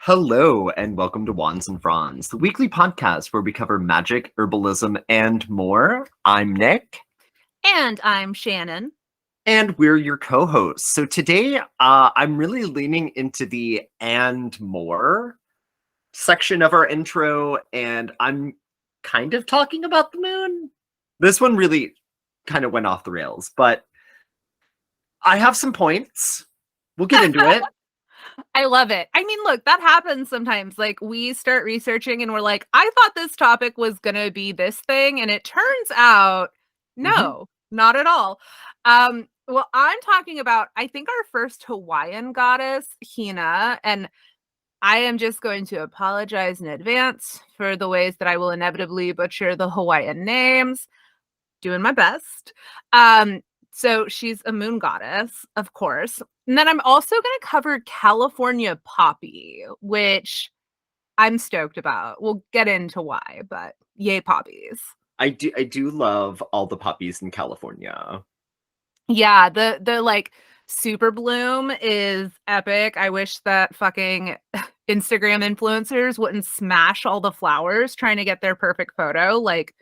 Hello, and welcome to Wands and Fronds, the weekly podcast where we cover magic, herbalism, and more. I'm Nick. And I'm Shannon. And we're your co hosts. So today, I'm really leaning into the and more section of our intro, and I'm kind of talking about the moon. This one really kind of went off the rails, but I have some points. We'll get into it. I love it. I mean, look, that happens sometimes. Like, we start researching and we're like, I thought this topic was going to be this thing. And it turns out, no, not at all. Well, I'm talking about, I think, our first Hawaiian goddess, Hina. And I am just going to apologize in advance for the ways that I will inevitably butcher the Hawaiian names. Doing my best. So she's a moon goddess, of course. And then I'm also going to cover California poppy, which I'm stoked about. We'll get into why, but yay poppies. I do love all the poppies in California. Yeah, the like super bloom is epic. I wish that fucking Instagram influencers wouldn't smash all the flowers trying to get their perfect photo. Like,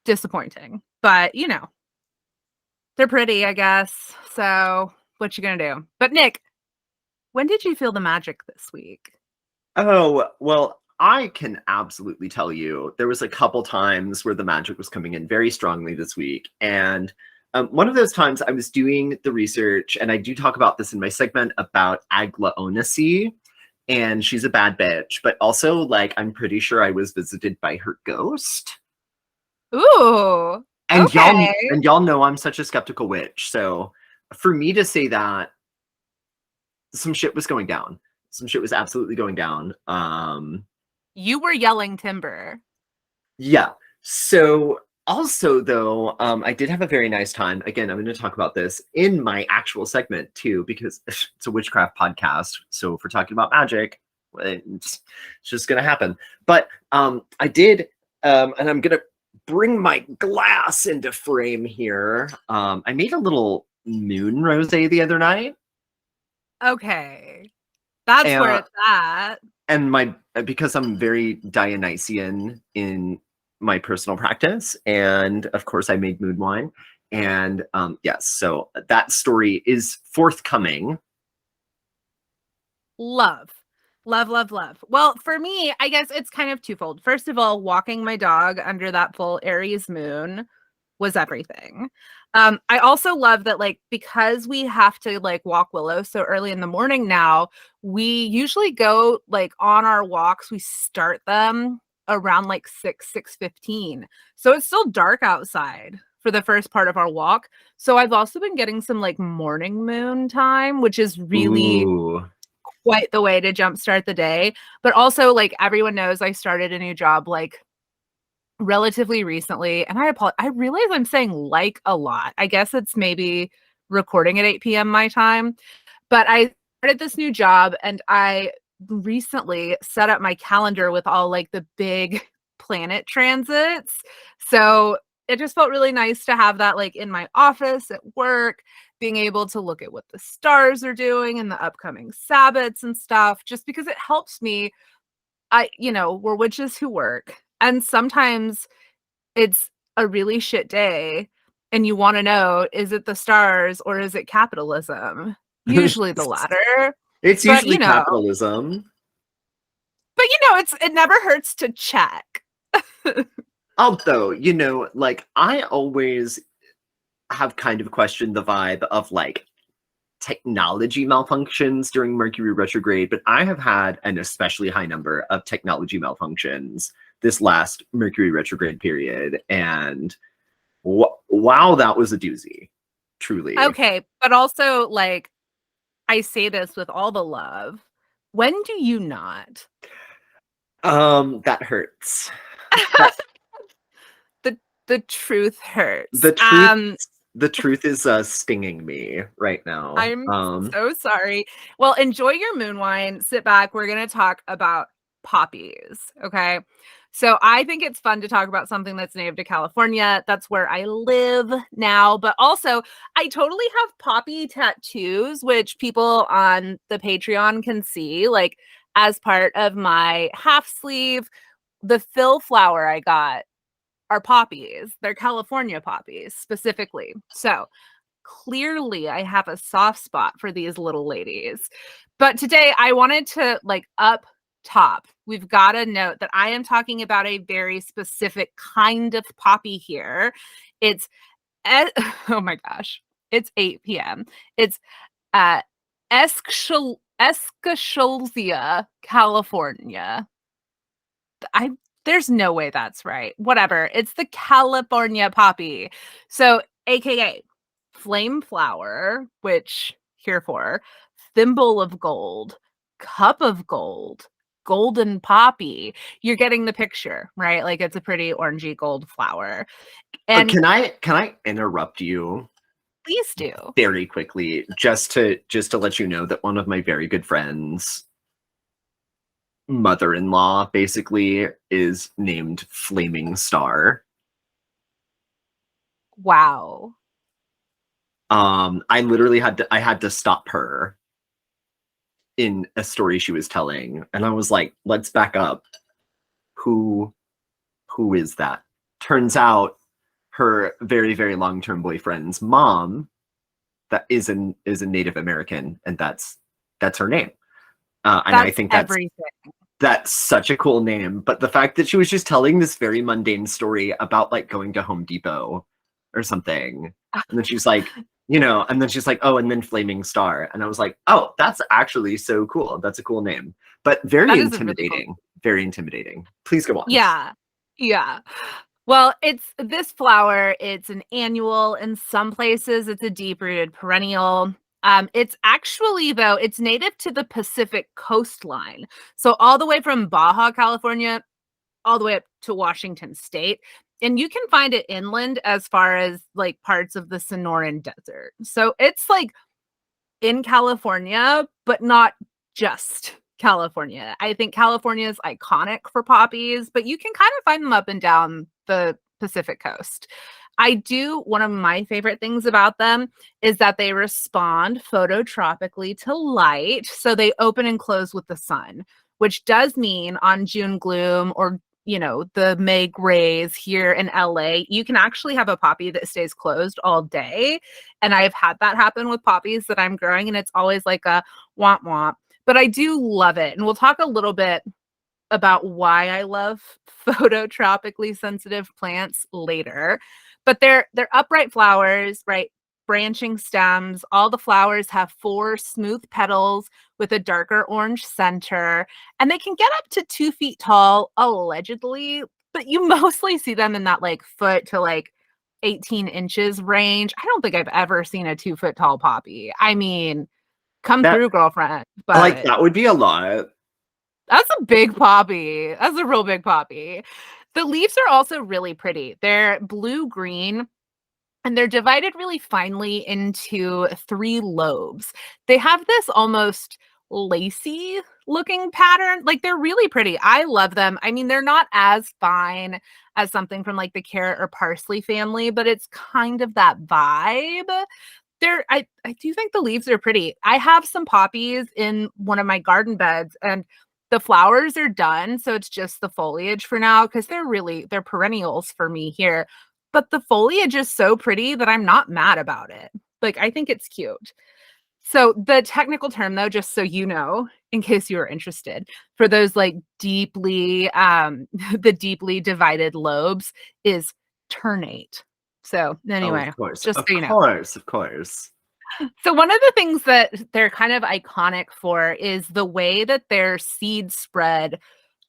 disappointing. But, they're pretty, I guess. So what you gonna do? But Nick, when did you feel the magic this week? Oh, well, I can absolutely tell you there was a couple times where the magic was coming in very strongly this week. And one of those times I was doing the research, and I do talk about this in my segment about Agla Onasi, and she's a bad bitch, but also, like, I'm pretty sure I was visited by her ghost. Ooh. And Okay. y'all know I'm such a skeptical witch. So for me to say that, some shit was going down. Some shit was absolutely going down. You were yelling timber. Yeah. So also though, I did have a very nice time. Again, I'm going to talk about this in my actual segment too, because it's a witchcraft podcast. So if we're talking about magic, it's just going to happen. But I did, and I'm going to bring my glass into frame here. I made a little moon rosé the other night. Okay. That's where it's at. And because I'm very Dionysian in my personal practice, and of course I made moon wine. And yes, so that story is forthcoming. Love. Love, love, love. Well, for me, I guess it's kind of twofold. First of all, walking my dog under that full Aries moon was everything. I also love that, like, because we have to like walk Willow so early in the morning now, we usually go like on our walks, we start them around like 6:15. So it's still dark outside for the first part of our walk. So I've also been getting some like morning moon time, which is really Ooh. quite the way to jumpstart the day. But also, like, everyone knows I started a new job like relatively recently, and I realize I'm saying like a lot. I guess it's maybe recording at 8 p.m. my time, but I started this new job and I recently set up my calendar with all like the big planet transits. So it just felt really nice to have that like in my office at work, being able to look at what the stars are doing and the upcoming Sabbats and stuff, just because it helps me. We're witches who work. And sometimes it's a really shit day and you want to know, is it the stars or is it capitalism? Usually the latter. It's But usually capitalism. It never hurts to check. Although, like, I always have kind of questioned the vibe of like technology malfunctions during Mercury retrograde, but I have had an especially high number of technology malfunctions this last Mercury retrograde period. And wow, that was a doozy. Truly. Okay, but also, like, I say this with all the love. When do you not? That hurts. The truth hurts. The truth is stinging me right now. I'm so sorry. Well, enjoy your moon wine. Sit back. We're going to talk about poppies. Okay. So I think it's fun to talk about something that's native to California. That's where I live now. But also, I totally have poppy tattoos, which people on the Patreon can see. Like, as part of my half sleeve. The fill flower I got are poppies. They're California poppies specifically. So clearly I have a soft spot for these little ladies. But today I wanted to, like, up top, we've got to note that I am talking about a very specific kind of poppy here. It's oh my gosh, it's 8 p.m. It's uh Escacholzia, California. I There's no way that's right. Whatever. It's the California poppy. So, AKA flame flower, which here for thimble of gold, cup of gold, golden poppy. You're getting the picture, right? Like, it's a pretty orangey gold flower. And Can I interrupt you please do. very quickly just to let you know that one of my very good friends mother-in-law basically is named Flaming Star. Wow. I literally had to stop her in a story she was telling, and I was like, let's back up. Who is that? Turns out her very, very long-term boyfriend's mom that is a Native American, and that's her name. And I That's think everything. that's such a cool name. But the fact that she was just telling this very mundane story about like going to Home Depot or something, and then she's like, and then she's like, oh, and then Flaming Star, and I was like, oh, that's actually so cool. That's a cool name, but That is a really cool. Very intimidating. Please go on. Yeah. Yeah. Well, it's this flower, it's an annual. In some places, it's a deep-rooted perennial. It's actually, though, it's native to the Pacific coastline. So all the way from Baja, California, all the way up to Washington State. And you can find it inland as far as like parts of the Sonoran Desert. So it's like in California, but not just California. I think California is iconic for poppies, but you can kind of find them up and down the Pacific coast. One of my favorite things about them is that they respond phototropically to light. So they open and close with the sun, which does mean on June gloom or the May grays here in LA, you can actually have a poppy that stays closed all day. And I've had that happen with poppies that I'm growing, and it's always like a womp womp. But I do love it. And we'll talk a little bit about why I love phototropically sensitive plants later. But they're upright flowers, right? Branching stems. All the flowers have 4 smooth petals with a darker orange center, and they can get up to 2 feet tall, allegedly, but you mostly see them in that like foot to like 18 inches range. I don't think I've ever seen a 2-foot tall poppy. I mean, come That through, girlfriend. like But that would be a lot. that's a big poppy. That's a real big poppy. The leaves are also really pretty. They're blue-green, and they're divided really finely into 3 lobes. They have this almost lacy looking pattern. Like, they're really pretty. I love them. I mean, they're not as fine as something from like the carrot or parsley family, but it's kind of that vibe. I do think the leaves are pretty. I have some poppies in one of my garden beds, and the flowers are done, so it's just the foliage for now because they're perennials for me here. But the foliage is so pretty that I'm not mad about it. Like, I think it's cute. So the technical term, though, just so you know, in case you are interested, for those like deeply the deeply divided lobes is ternate. So Oh, anyway, of course, just of so you know. course, of course. So one of the things that they're kind of iconic for is the way that their seeds spread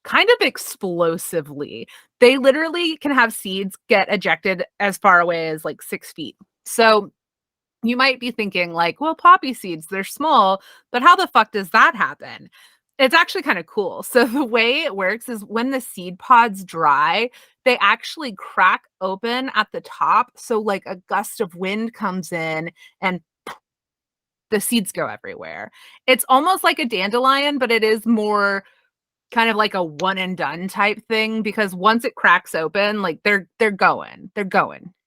kind of explosively. They literally can have seeds get ejected as far away as like 6 feet. So you might be thinking like, well, poppy seeds, they're small, but how the fuck does that happen? It's actually kind of cool. So the way it works is when the seed pods dry, they actually crack open at the top. So like a gust of wind comes in and the seeds go everywhere. It's almost like a dandelion, but it is more kind of like a one and done type thing because once it cracks open, like they're going.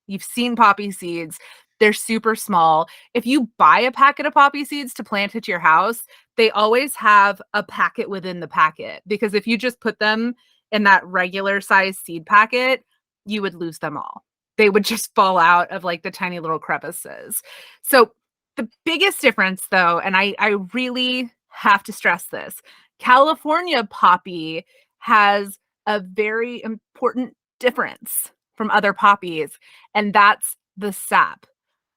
You've seen poppy seeds. They're super small. If you buy a packet of poppy seeds to plant at your house, they always have a packet within the packet, because if you just put them in that regular size seed packet, you would lose them all. They would just fall out of like the tiny little crevices. So the biggest difference though, and I really have to stress this, California poppy has a very important difference from other poppies, and that's the sap.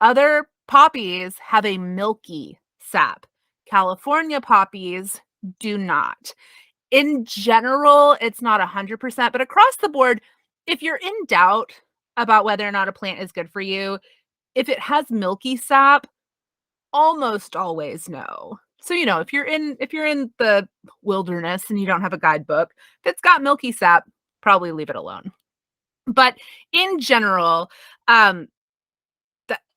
Other poppies have a milky sap. California poppies do not. In general, it's not 100%, but across the board, if you're in doubt about whether or not a plant is good for you, if it has milky sap, almost always no. So, if you're in the wilderness and you don't have a guidebook, if it's got milky sap, probably leave it alone. But in general, I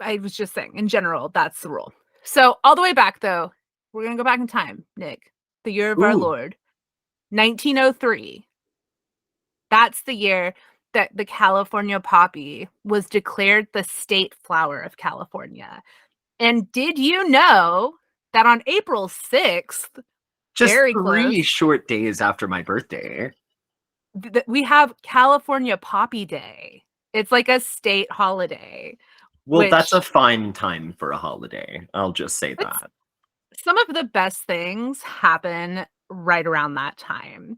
was just saying, in general, that's the rule. So all the way back, though, we're going to go back in time, Nick. The year of our Ooh. Lord, 1903. That's the year that the California poppy was declared the state flower of California. And did you know that on April 6th, Just very close, 3 short days after my birthday. we have California Poppy Day? It's like a state holiday, Well, that's a which fine time for a holiday. I'll just say it's that. some of the best things happen right around that time.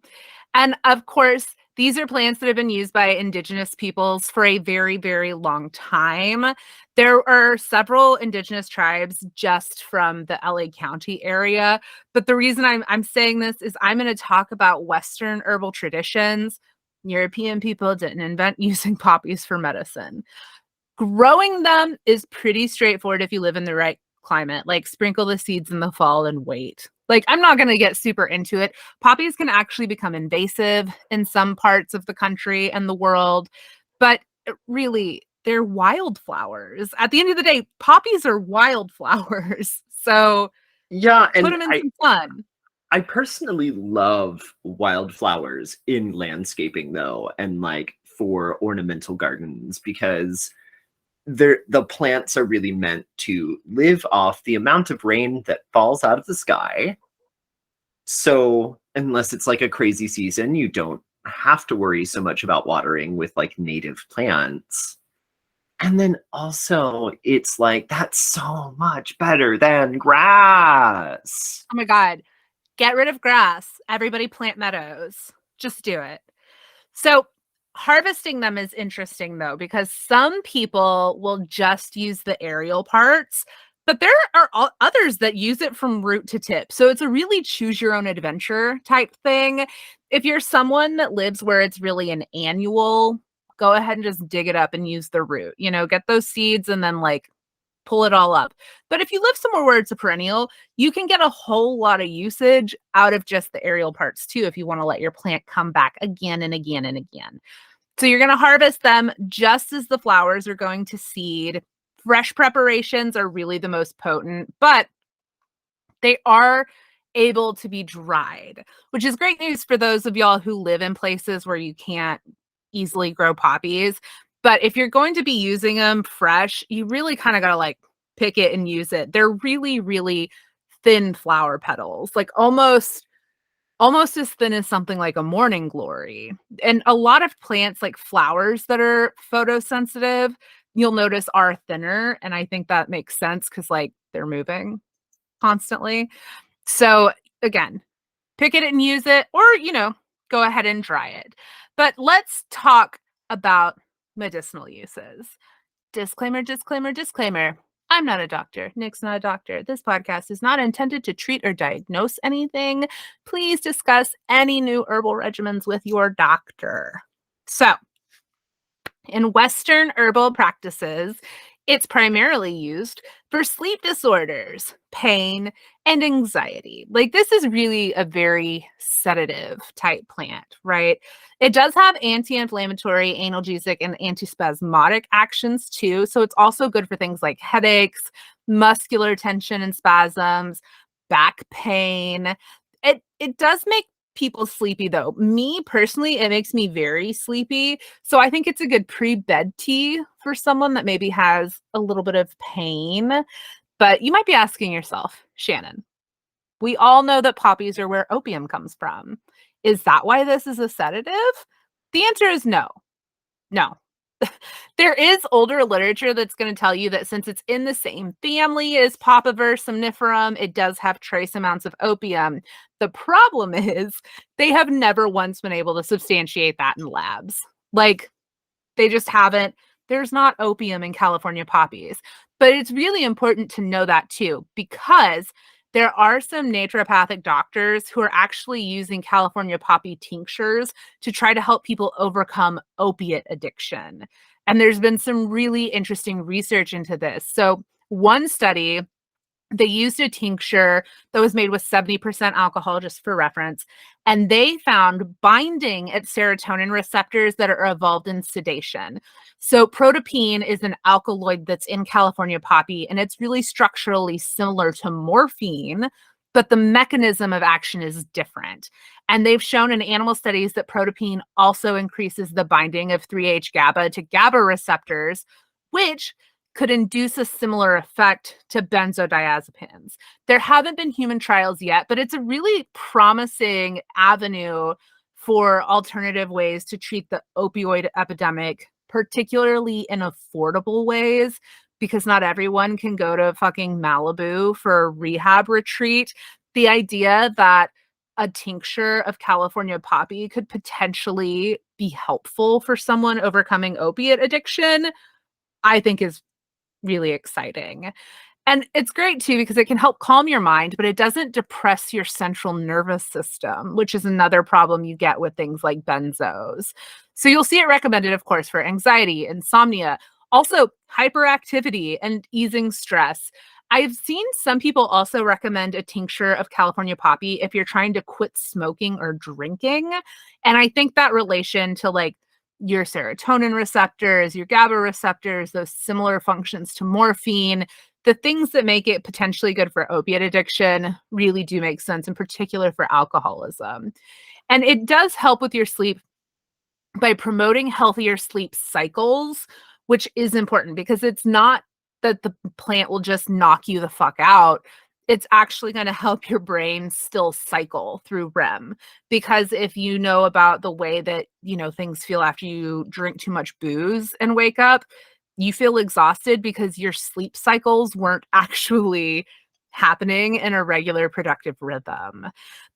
And of course, these are plants that have been used by indigenous peoples for a very, very long time. There are several indigenous tribes just from the LA County area. But the reason I'm saying this is I'm going to talk about Western herbal traditions. European people didn't invent using poppies for medicine. Growing them is pretty straightforward if you live in the right climate. Like, sprinkle the seeds in the fall and wait. Like, I'm not going to get super into it. Poppies can actually become invasive in some parts of the country and the world, but really, they're wildflowers. At the end of the day, poppies are wildflowers. So Yeah, put and them in some sun. I personally love wildflowers in landscaping though, and like for ornamental gardens, because the plants are really meant to live off the amount of rain that falls out of the sky. So unless it's like a crazy season, you don't have to worry so much about watering with like native plants. And then also, it's like that's so much better than grass. Oh my God. Get rid of grass. Everybody plant meadows. Just do it. So harvesting them is interesting though, because some people will just use the aerial parts, but there are others that use it from root to tip. So it's a really choose your own adventure type thing. If you're someone that lives where it's really an annual, go ahead and just dig it up and use the root. Get those seeds and then like pull it all up. But if you live somewhere where it's a perennial, you can get a whole lot of usage out of just the aerial parts too, if you want to let your plant come back again and again and again. So you're going to harvest them just as the flowers are going to seed. Fresh preparations are really the most potent, but they are able to be dried, which is great news for those of y'all who live in places where you can't easily grow poppies. But if you're going to be using them fresh, you really kind of got to like pick it and use it. They're really, really thin flower petals, like almost as thin as something like a morning glory. And a lot of plants, like flowers that are photosensitive, you'll notice are thinner. And I think that makes sense because like they're moving constantly. So again, pick it and use it, or, go ahead and dry it. But let's talk about medicinal uses. Disclaimer, disclaimer, disclaimer. I'm not a doctor. Nick's not a doctor. This podcast is not intended to treat or diagnose anything. Please discuss any new herbal regimens with your doctor. So, in Western herbal practices, it's primarily used for sleep disorders, pain, and anxiety. Like, this is really a very sedative type plant, right? It does have anti-inflammatory, analgesic, and antispasmodic actions too. So it's also good for things like headaches, muscular tension and spasms, back pain. It does make people sleepy though. Me personally, it makes me very sleepy. So I think it's a good pre-bed tea for someone that maybe has a little bit of pain. But you might be asking yourself, Shannon, we all know that poppies are where opium comes from. Is that why this is a sedative? The answer is no. No. There is older literature that's going to tell you that since it's in the same family as Papaver somniferum, it does have trace amounts of opium. The problem is they have never once been able to substantiate that in labs. Like, they just haven't. There's not opium in California poppies. But it's really important to know that too, because there are some naturopathic doctors who are actually using California poppy tinctures to try to help people overcome opiate addiction. And there's been some really interesting research into this. So, one study, they used a tincture that was made with 70% alcohol, just for reference, and they found binding at serotonin receptors that are involved in sedation. So protopine is an alkaloid that's in California poppy, and it's really structurally similar to morphine, but the mechanism of action is different. And they've shown in animal studies that protopine also increases the binding of 3-H-GABA to GABA receptors, which could induce a similar effect to benzodiazepines. There haven't been human trials yet, but it's a really promising avenue for alternative ways to treat the opioid epidemic, particularly in affordable ways, because not everyone can go to fucking Malibu for a rehab retreat. The idea that a tincture of California poppy could potentially be helpful for someone overcoming opiate addiction, I think is really exciting. And it's great too because it can help calm your mind, but it doesn't depress your central nervous system, which is another problem you get with things like benzos. So you'll see it recommended, of course, for anxiety, insomnia, also hyperactivity and easing stress. I've seen some people also recommend a tincture of California poppy if you're trying to quit smoking or drinking. And I think that relation to like your serotonin receptors, your GABA receptors, those similar functions to morphine, the things that make it potentially good for opiate addiction really do make sense, in particular for alcoholism. And it does help with your sleep by promoting healthier sleep cycles, which is important because it's not that the plant will just knock you the fuck out. It's actually going to help your brain still cycle through REM. Because if you know about the way that, things feel after you drink too much booze and wake up, you feel exhausted because your sleep cycles weren't actually happening in a regular productive rhythm.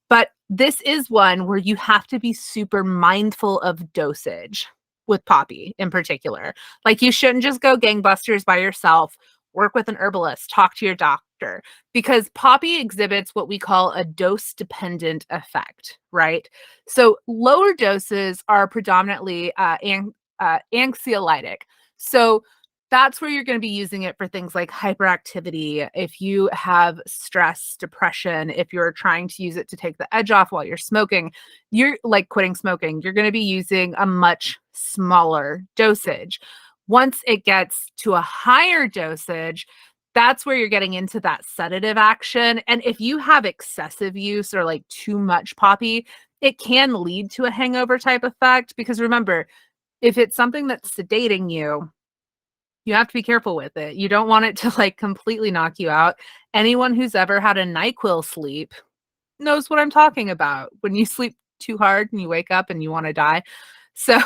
But this is one where you have to be super mindful of dosage with poppy in particular. Like, you shouldn't just go gangbusters by yourself. Work with an herbalist, talk to your doctor, because poppy exhibits what we call a dose-dependent effect, right? So lower doses are predominantly anxiolytic. So that's where you're going to be using it for things like hyperactivity. If you have stress, depression, if you're trying to use it to take the edge off while you're smoking, you're like quitting smoking, you're going to be using a much smaller dosage. Once it gets to a higher dosage, that's where you're getting into that sedative action. And if you have excessive use or like too much poppy, it can lead to a hangover type effect. Because remember, if it's something that's sedating you, you have to be careful with it. You don't want it to like completely knock you out. Anyone who's ever had a NyQuil sleep knows what I'm talking about. When you sleep too hard and you wake up and you want to die. So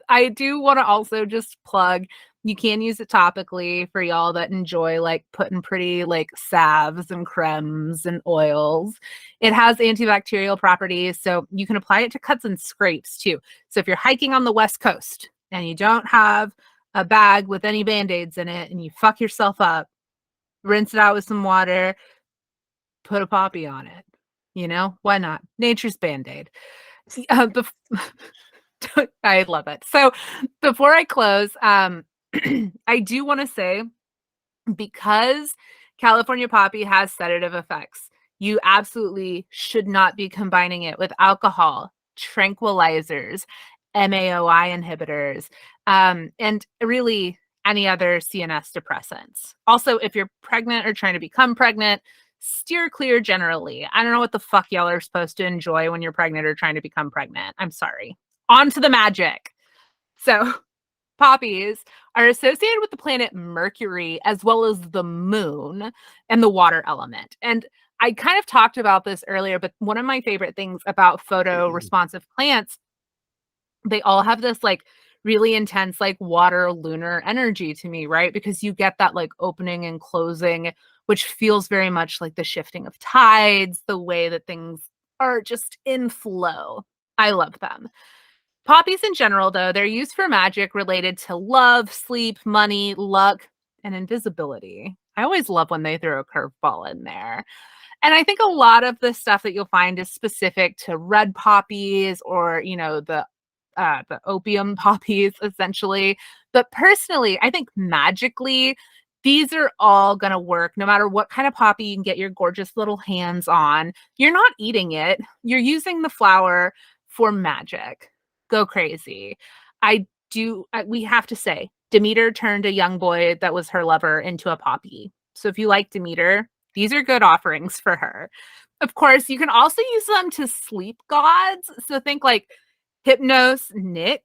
I do want to also just plug, you can use it topically for y'all that enjoy like putting pretty like salves and cremes and oils. It has antibacterial properties, so you can apply it to cuts and scrapes too. So if you're hiking on the West Coast and you don't have a bag with any Band-Aids in it and you fuck yourself up, rinse it out with some water, put a poppy on it. Why not? Nature's Band-Aid. I love it. So before I close, I do want to say, because California poppy has sedative effects, you absolutely should not be combining it with alcohol, tranquilizers, MAOI inhibitors, and really any other CNS depressants. Also, if you're pregnant or trying to become pregnant, steer clear generally. I don't know what the fuck y'all are supposed to enjoy when you're pregnant or trying to become pregnant. I'm sorry. On to the magic. So, poppies are associated with the planet Mercury as well as the moon and the water element. And I kind of talked about this earlier, but one of my favorite things about photo responsive plants, they all have this like really intense like water lunar energy to me, right? Because you get that like opening and closing, which feels very much like the shifting of tides, the way that things are just in flow. I love them. Poppies in general, though, they're used for magic related to love, sleep, money, luck, and invisibility. I always love when they throw a curveball in there. And I think a lot of the stuff that you'll find is specific to red poppies or, the opium poppies, essentially. But personally, I think magically, these are all going to work no matter what kind of poppy you can get your gorgeous little hands on. You're not eating it, you're using the flower for magic. Go crazy. We have to say, Demeter turned a young boy that was her lover into a poppy. So if you like Demeter, these are good offerings for her. Of course, you can also use them to sleep gods. So think like Hypnos, Nyx,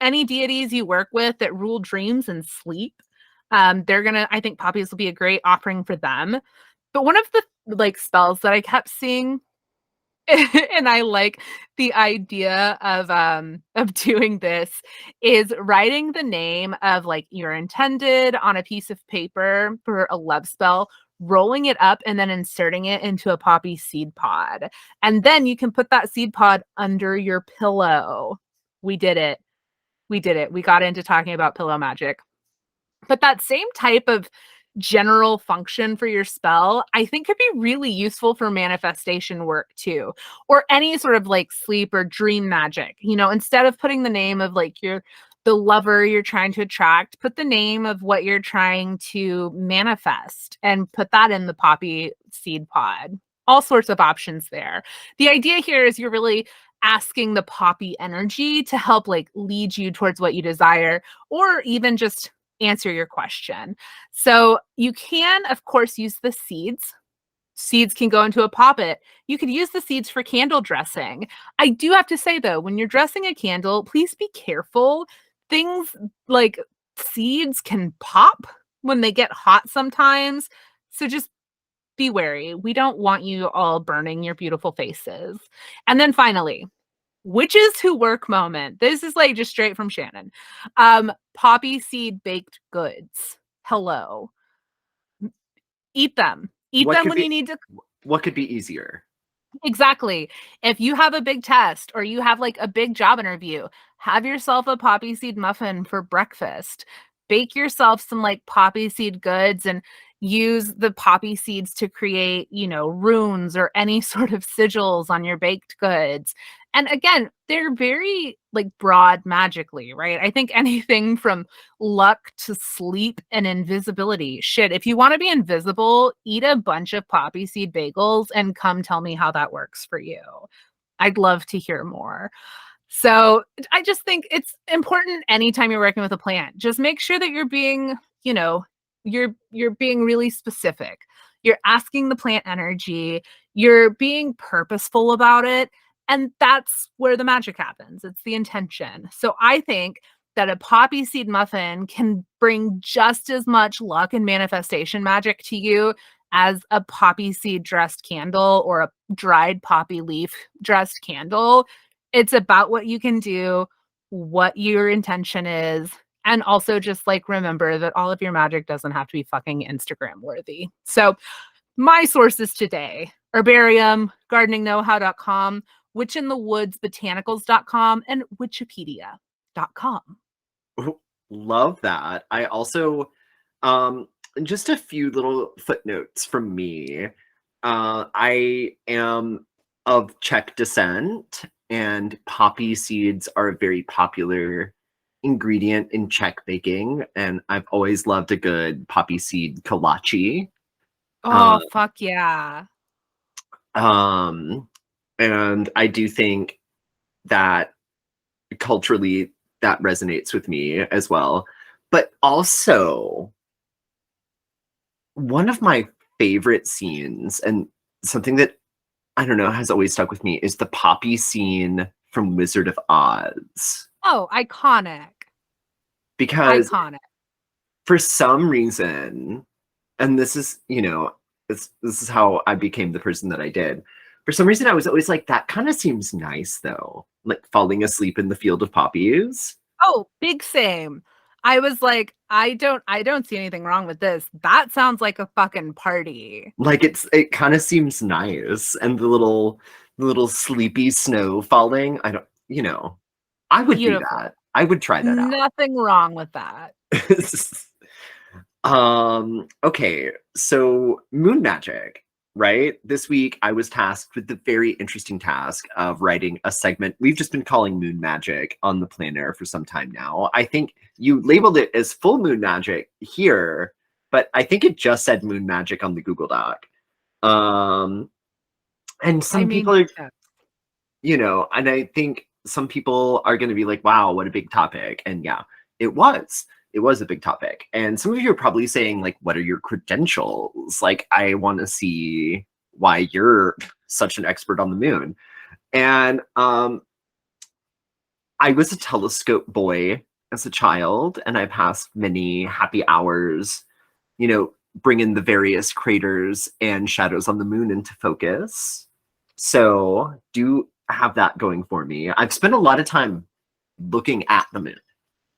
any deities you work with that rule dreams and sleep. I think poppies will be a great offering for them. But one of the like spells that I kept seeing and I like the idea of doing this is writing the name of like your intended on a piece of paper for a love spell, rolling it up and then inserting it into a poppy seed pod. And then you can put that seed pod under your pillow. We did it. We did it. We got into talking about pillow magic. But that same type of general function for your spell, I think could be really useful for manifestation work too, or any sort of like sleep or dream magic. Instead of putting the name of like the lover you're trying to attract, put the name of what you're trying to manifest and put that in the poppy seed pod. All sorts of options there. The idea here is you're really asking the poppy energy to help like lead you towards what you desire, or even just answer your question. So you can, of course, use the seeds. Seeds can go into a poppet. You could use the seeds for candle dressing. I do have to say, though, when you're dressing a candle, please be careful. Things like seeds can pop when they get hot sometimes. So just be wary. We don't want you all burning your beautiful faces. And then finally, witches who work moment. This is like just straight from Shannon. Poppy seed baked goods. Hello. Eat them. Eat What them could when you be need to. what could be easier? Exactly. If you have a big test or you have like a big job interview, have yourself a poppy seed muffin for breakfast. Bake yourself some like poppy seed goods and use the poppy seeds to create, runes or any sort of sigils on your baked goods. And again, they're very like broad magically, right? I think anything from luck to sleep and invisibility. Shit, if you want to be invisible, eat a bunch of poppy seed bagels and come tell me how that works for you. I'd love to hear more. So I just think it's important anytime you're working with a plant, just make sure that you're being, you're being really specific. You're asking the plant energy, you're being purposeful about it. And that's where the magic happens. It's the intention. So I think that a poppy seed muffin can bring just as much luck and manifestation magic to you as a poppy seed dressed candle or a dried poppy leaf dressed candle. It's about what you can do, what your intention is, and also just like remember that all of your magic doesn't have to be fucking Instagram worthy. So my sources today: herbarium, gardeningknowhow.com, witchinthewoodsbotanicals.com, and wikipedia.com. Ooh, love that. I also, um, just a few little footnotes from me. I am of Czech descent, and poppy seeds are a very popular ingredient in Czech baking, and I've always loved a good poppy seed kolache. Uh, Oh, fuck yeah. um, and I do think that culturally that resonates with me as well. But also, one of my favorite scenes, and something that I don't know has always stuck with me, is the Poppy scene from Wizard of Oz. Oh, iconic. Because Iconic. for some reason, and this is, this is how I became the person that I did. For some reason, I was always like, that kind of seems nice, though. Like falling asleep in the field of poppies. Oh, big same. I was like, I don't see anything wrong with this. That sounds like a fucking party. Like it kind of seems nice, and the little sleepy snow falling. I don't, I would do Beautiful. that. I would try that out. Nothing wrong with that. Okay, so moon magic, right? This week I was tasked with the very interesting task of writing a segment we've just been calling moon magic on the planner for some time now. I think you labeled it as full moon magic here, but I think it just said moon magic on the Google Doc. And I some mean, people are, yeah. and I think some people are going to be like, wow, what a big topic. And yeah, it was. It was a big topic. And some of you are probably saying, like, what are your credentials? Like, I want to see why you're such an expert on the moon. And I was a telescope boy as a child, and I passed many happy hours, bringing the various craters and shadows on the moon into focus. So do have that going for me. I've spent a lot of time looking at the moon.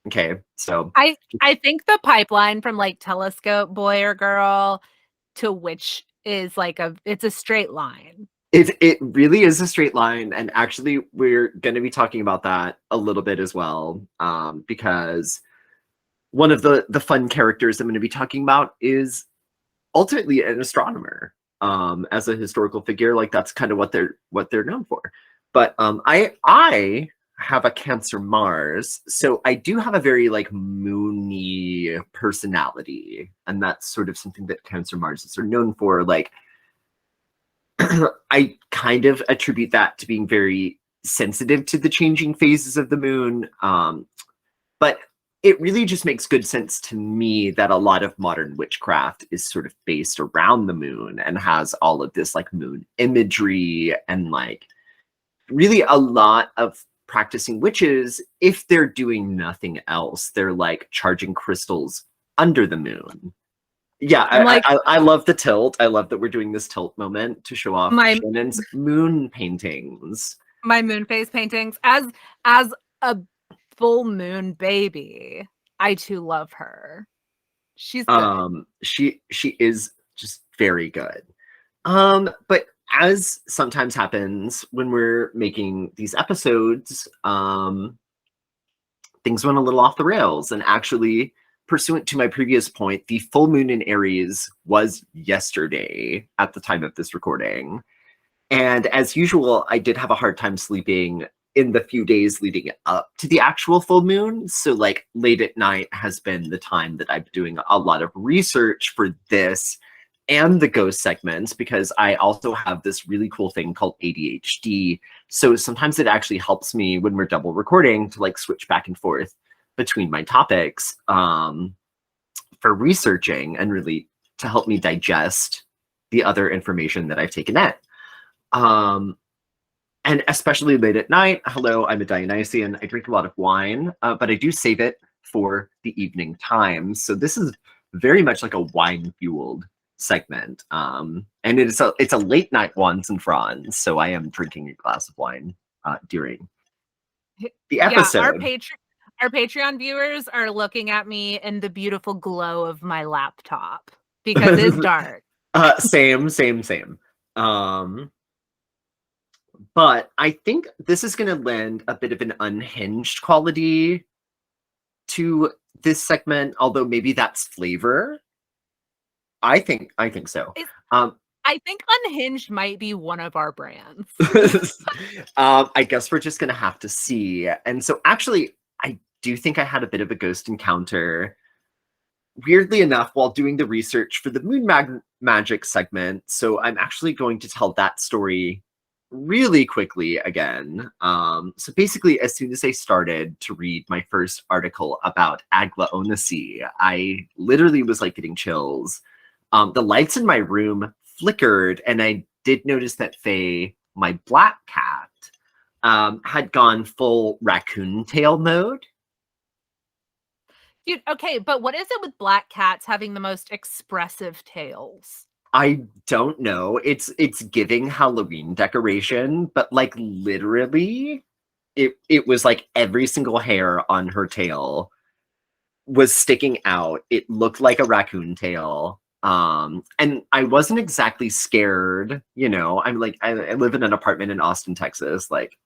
Okay, so I think the pipeline from like telescope boy or girl to witch is like it's a straight line. it really is a straight line, and actually we're going to be talking about that a little bit as well, because one of the fun characters I'm going to be talking about is ultimately an astronomer, as a historical figure. Like, that's kind of what they're known for. But I have a Cancer Mars, so I do have a very like moony personality, and that's sort of something that Cancer Marses are known for. Like, I kind of attribute that to being very sensitive to the changing phases of the moon, but it really just makes good sense to me that a lot of modern witchcraft is sort of based around the moon and has all of this like moon imagery, and like really a lot of practicing witches, if they're doing nothing else, they're like charging crystals under the moon. Yeah, I'm like, I love the tilt. I love that we're doing this tilt moment to show off my Shannon's moon paintings. my moon phase paintings as a full moon baby. I too love her. She's good. She is just very good. But as sometimes happens when we're making these episodes, things went a little off the rails. And actually, pursuant to my previous point, the full moon in Aries was yesterday at the time of this recording. And as usual, I did have a hard time sleeping in the few days leading up to the actual full moon. So like late at night has been the time that I'm doing a lot of research for this and the ghost segments, because I also have this really cool thing called ADHD. So sometimes it actually helps me when we're double recording to like switch back and forth between my topics, for researching, and really to help me digest the other information that I've taken in. And especially late at night. Hello, I'm a Dionysian. I drink a lot of wine, but I do save it for the evening time. So this is very much like a wine-fueled segment. And it's a late night once and franz. So I am drinking a glass of wine during the episode. Yeah, our Patreon viewers are looking at me in the beautiful glow of my laptop because it's dark. Same. But I think this is going to lend a bit of an unhinged quality to this segment, although maybe that's flavor. I think so. I think unhinged might be one of our brands. I guess we're just going to have to see. And so actually, I do think I had a bit of a ghost encounter, weirdly enough, while doing the research for the moon magic segment. So I'm actually going to tell that story really quickly again. So basically, as soon as I started to read my first article about aglaonacy, I literally was like getting chills. the lights in my room flickered, and I did notice that Faye, my black cat, had gone full raccoon tail mode. Okay, but what is it with black cats having the most expressive tails? I don't know. It's giving Halloween decoration, but like literally it was like every single hair on her tail was sticking out. It looked like a raccoon tail. And I wasn't exactly scared, you know. I'm like I live in an apartment in Austin, Texas, like,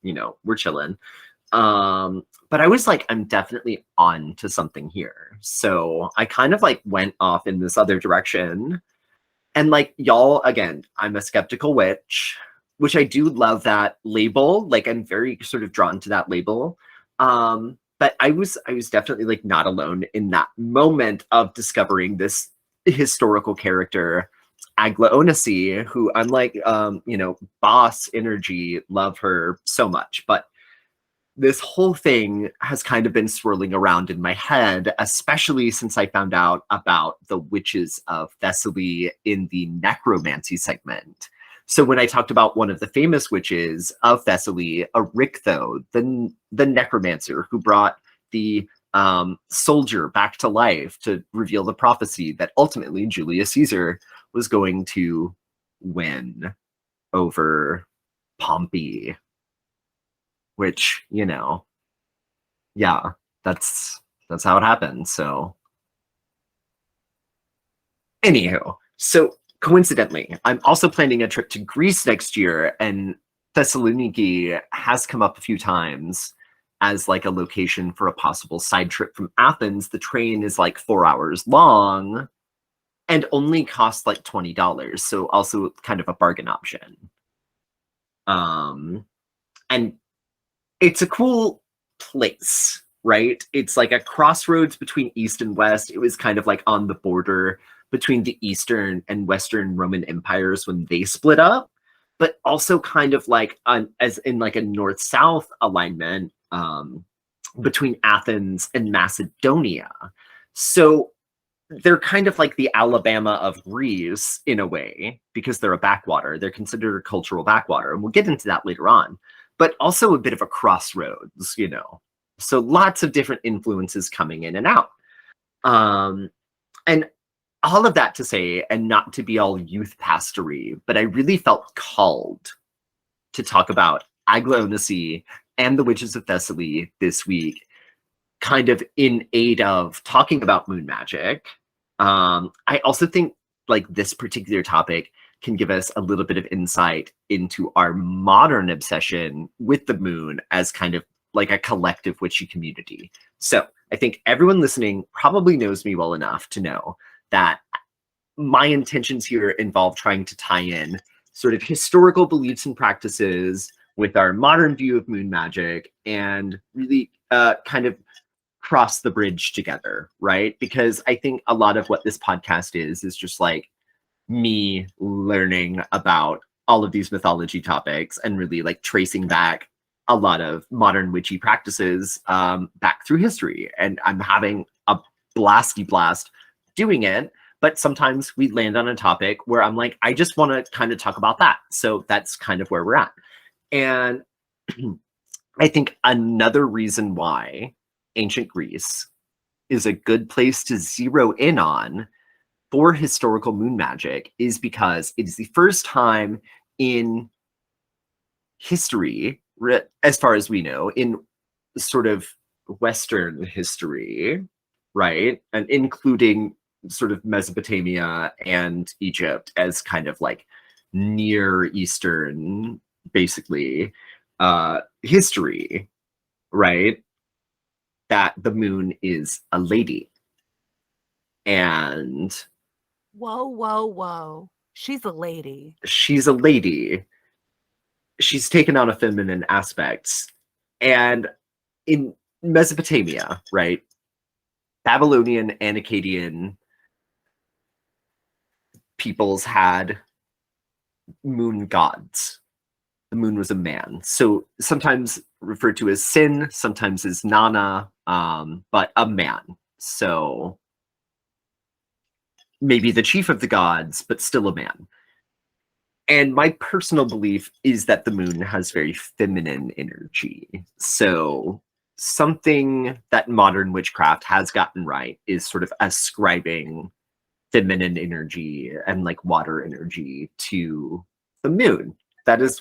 you know, we're chilling. But I was like, I'm definitely on to something here. So I kind of like went off in this other direction. And like y'all, again, I'm a skeptical witch, which I do love that label. Like I'm very sort of drawn to that label. But I was definitely like not alone in that moment of discovering this historical character, Agla Onasi, who unlike you know, boss energy, love her so much. But this whole thing has kind of been swirling around in my head, especially since I found out about the witches of Thessaly in the necromancy segment. So when I talked about one of the famous witches of Thessaly, Erictho, the necromancer who brought the soldier back to life to reveal the prophecy that ultimately Julius Caesar was going to win over Pompey, which, you know, yeah, that's how it happened. So anywho, so coincidentally, I'm also planning a trip to Greece next year, and Thessaloniki has come up a few times as like a location for a possible side trip from Athens. The train is like 4 hours long and only costs like $20. So also kind of a bargain option. And it's a cool place, right? It's like a crossroads between East and West. It was kind of like on the border between the Eastern and Western Roman empires when they split up, but also kind of like on, as in like a north-south alignment between Athens and Macedonia. So they're kind of like the Alabama of Greece in a way, because they're a backwater. They're considered a cultural backwater, and we'll get into that later on. But also a bit of a crossroads, you know. So lots of different influences coming in and out. And all of that to say, and not to be all youth pastory, but I really felt called to talk about Aglaonacy and the Witches of Thessaly this week, kind of in aid of talking about moon magic. I also think like this particular topic can give us a little bit of insight into our modern obsession with the moon as kind of like a collective witchy community. So I think everyone listening probably knows me well enough to know that my intentions here involve trying to tie in sort of historical beliefs and practices with our modern view of moon magic, and really kind of cross the bridge together, right? Because I think a lot of what this podcast is just like me learning about all of these mythology topics and really like tracing back a lot of modern witchy practices back through history. And I'm having a blasty blast doing it. But sometimes we land on a topic where I'm like, I just want to kind of talk about that. So that's kind of where we're at. And I think another reason why ancient Greece is a good place to zero in on for historical moon magic is because it is the first time in history, as far as we know, in sort of Western history, right? And including sort of Mesopotamia and Egypt as kind of like Near Eastern, basically, history, right? That the moon is a lady. And Whoa. She's a lady. she's a lady. She's taken on a feminine aspects. And in Mesopotamia, right? Babylonian and Akkadian peoples had moon gods. The moon was a man. So sometimes referred to as Sin, sometimes as Nana, but a man. So maybe the chief of the gods, but still a man. And my personal belief is that the moon has very feminine energy. So something that modern witchcraft has gotten right is sort of ascribing feminine energy and like water energy to the moon. That is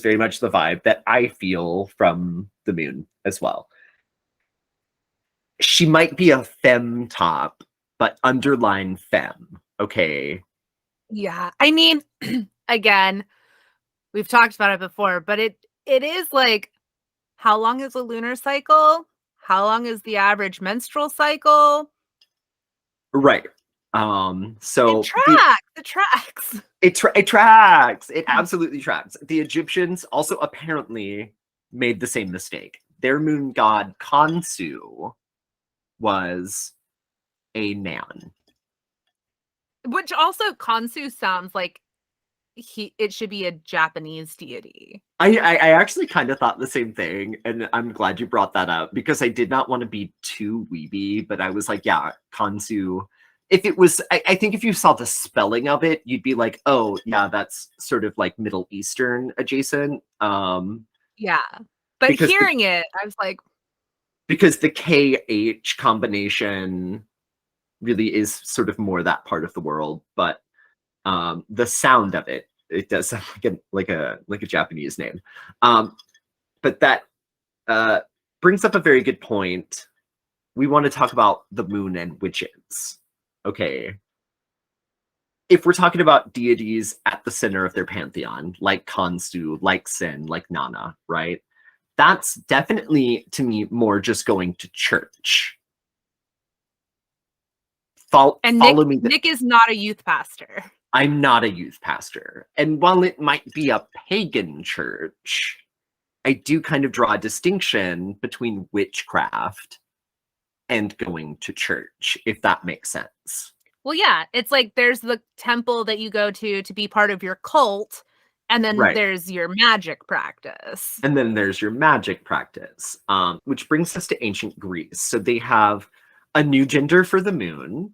very much the vibe that I feel from the moon as well. She might be a femme top, but underline femme. Okay. Yeah. I mean, again, we've talked about it before, but it is like, how long is a lunar cycle? How long is the average menstrual cycle? Right. It So the tracks. It tracks. it tracks. It absolutely tracks. The Egyptians also apparently made the same mistake. Their moon god Khonsu was a man. Which also Kansu sounds like it should be a Japanese deity. I actually kind of thought the same thing, and I'm glad you brought that up because I did not want to be too weeby, but I was like, yeah, Kansu. If it was, I think if you saw the spelling of it, you'd be like, oh, yeah, that's sort of like Middle Eastern adjacent. Yeah. But Because the, hearing it, I was like, because the KH combination really is sort of more that part of the world, but the sound of it, it does sound like a Japanese name. But that brings up a very good point. We want to talk about the moon and witches. Okay. If we're talking about deities at the center of their pantheon, like Kansu, like Sin, like Nana, right? That's definitely, to me, more just going to church. and Follow me. Nick is not a youth pastor. I'm not a youth pastor. And while it might be a pagan church, I do kind of draw a distinction between witchcraft and going to church, if that makes sense. Well, yeah, it's like there's the temple that you go to be part of your cult, and then Right. there's your magic practice. And then there's your magic practice, which brings us to ancient Greece. So they have a new gender for the moon.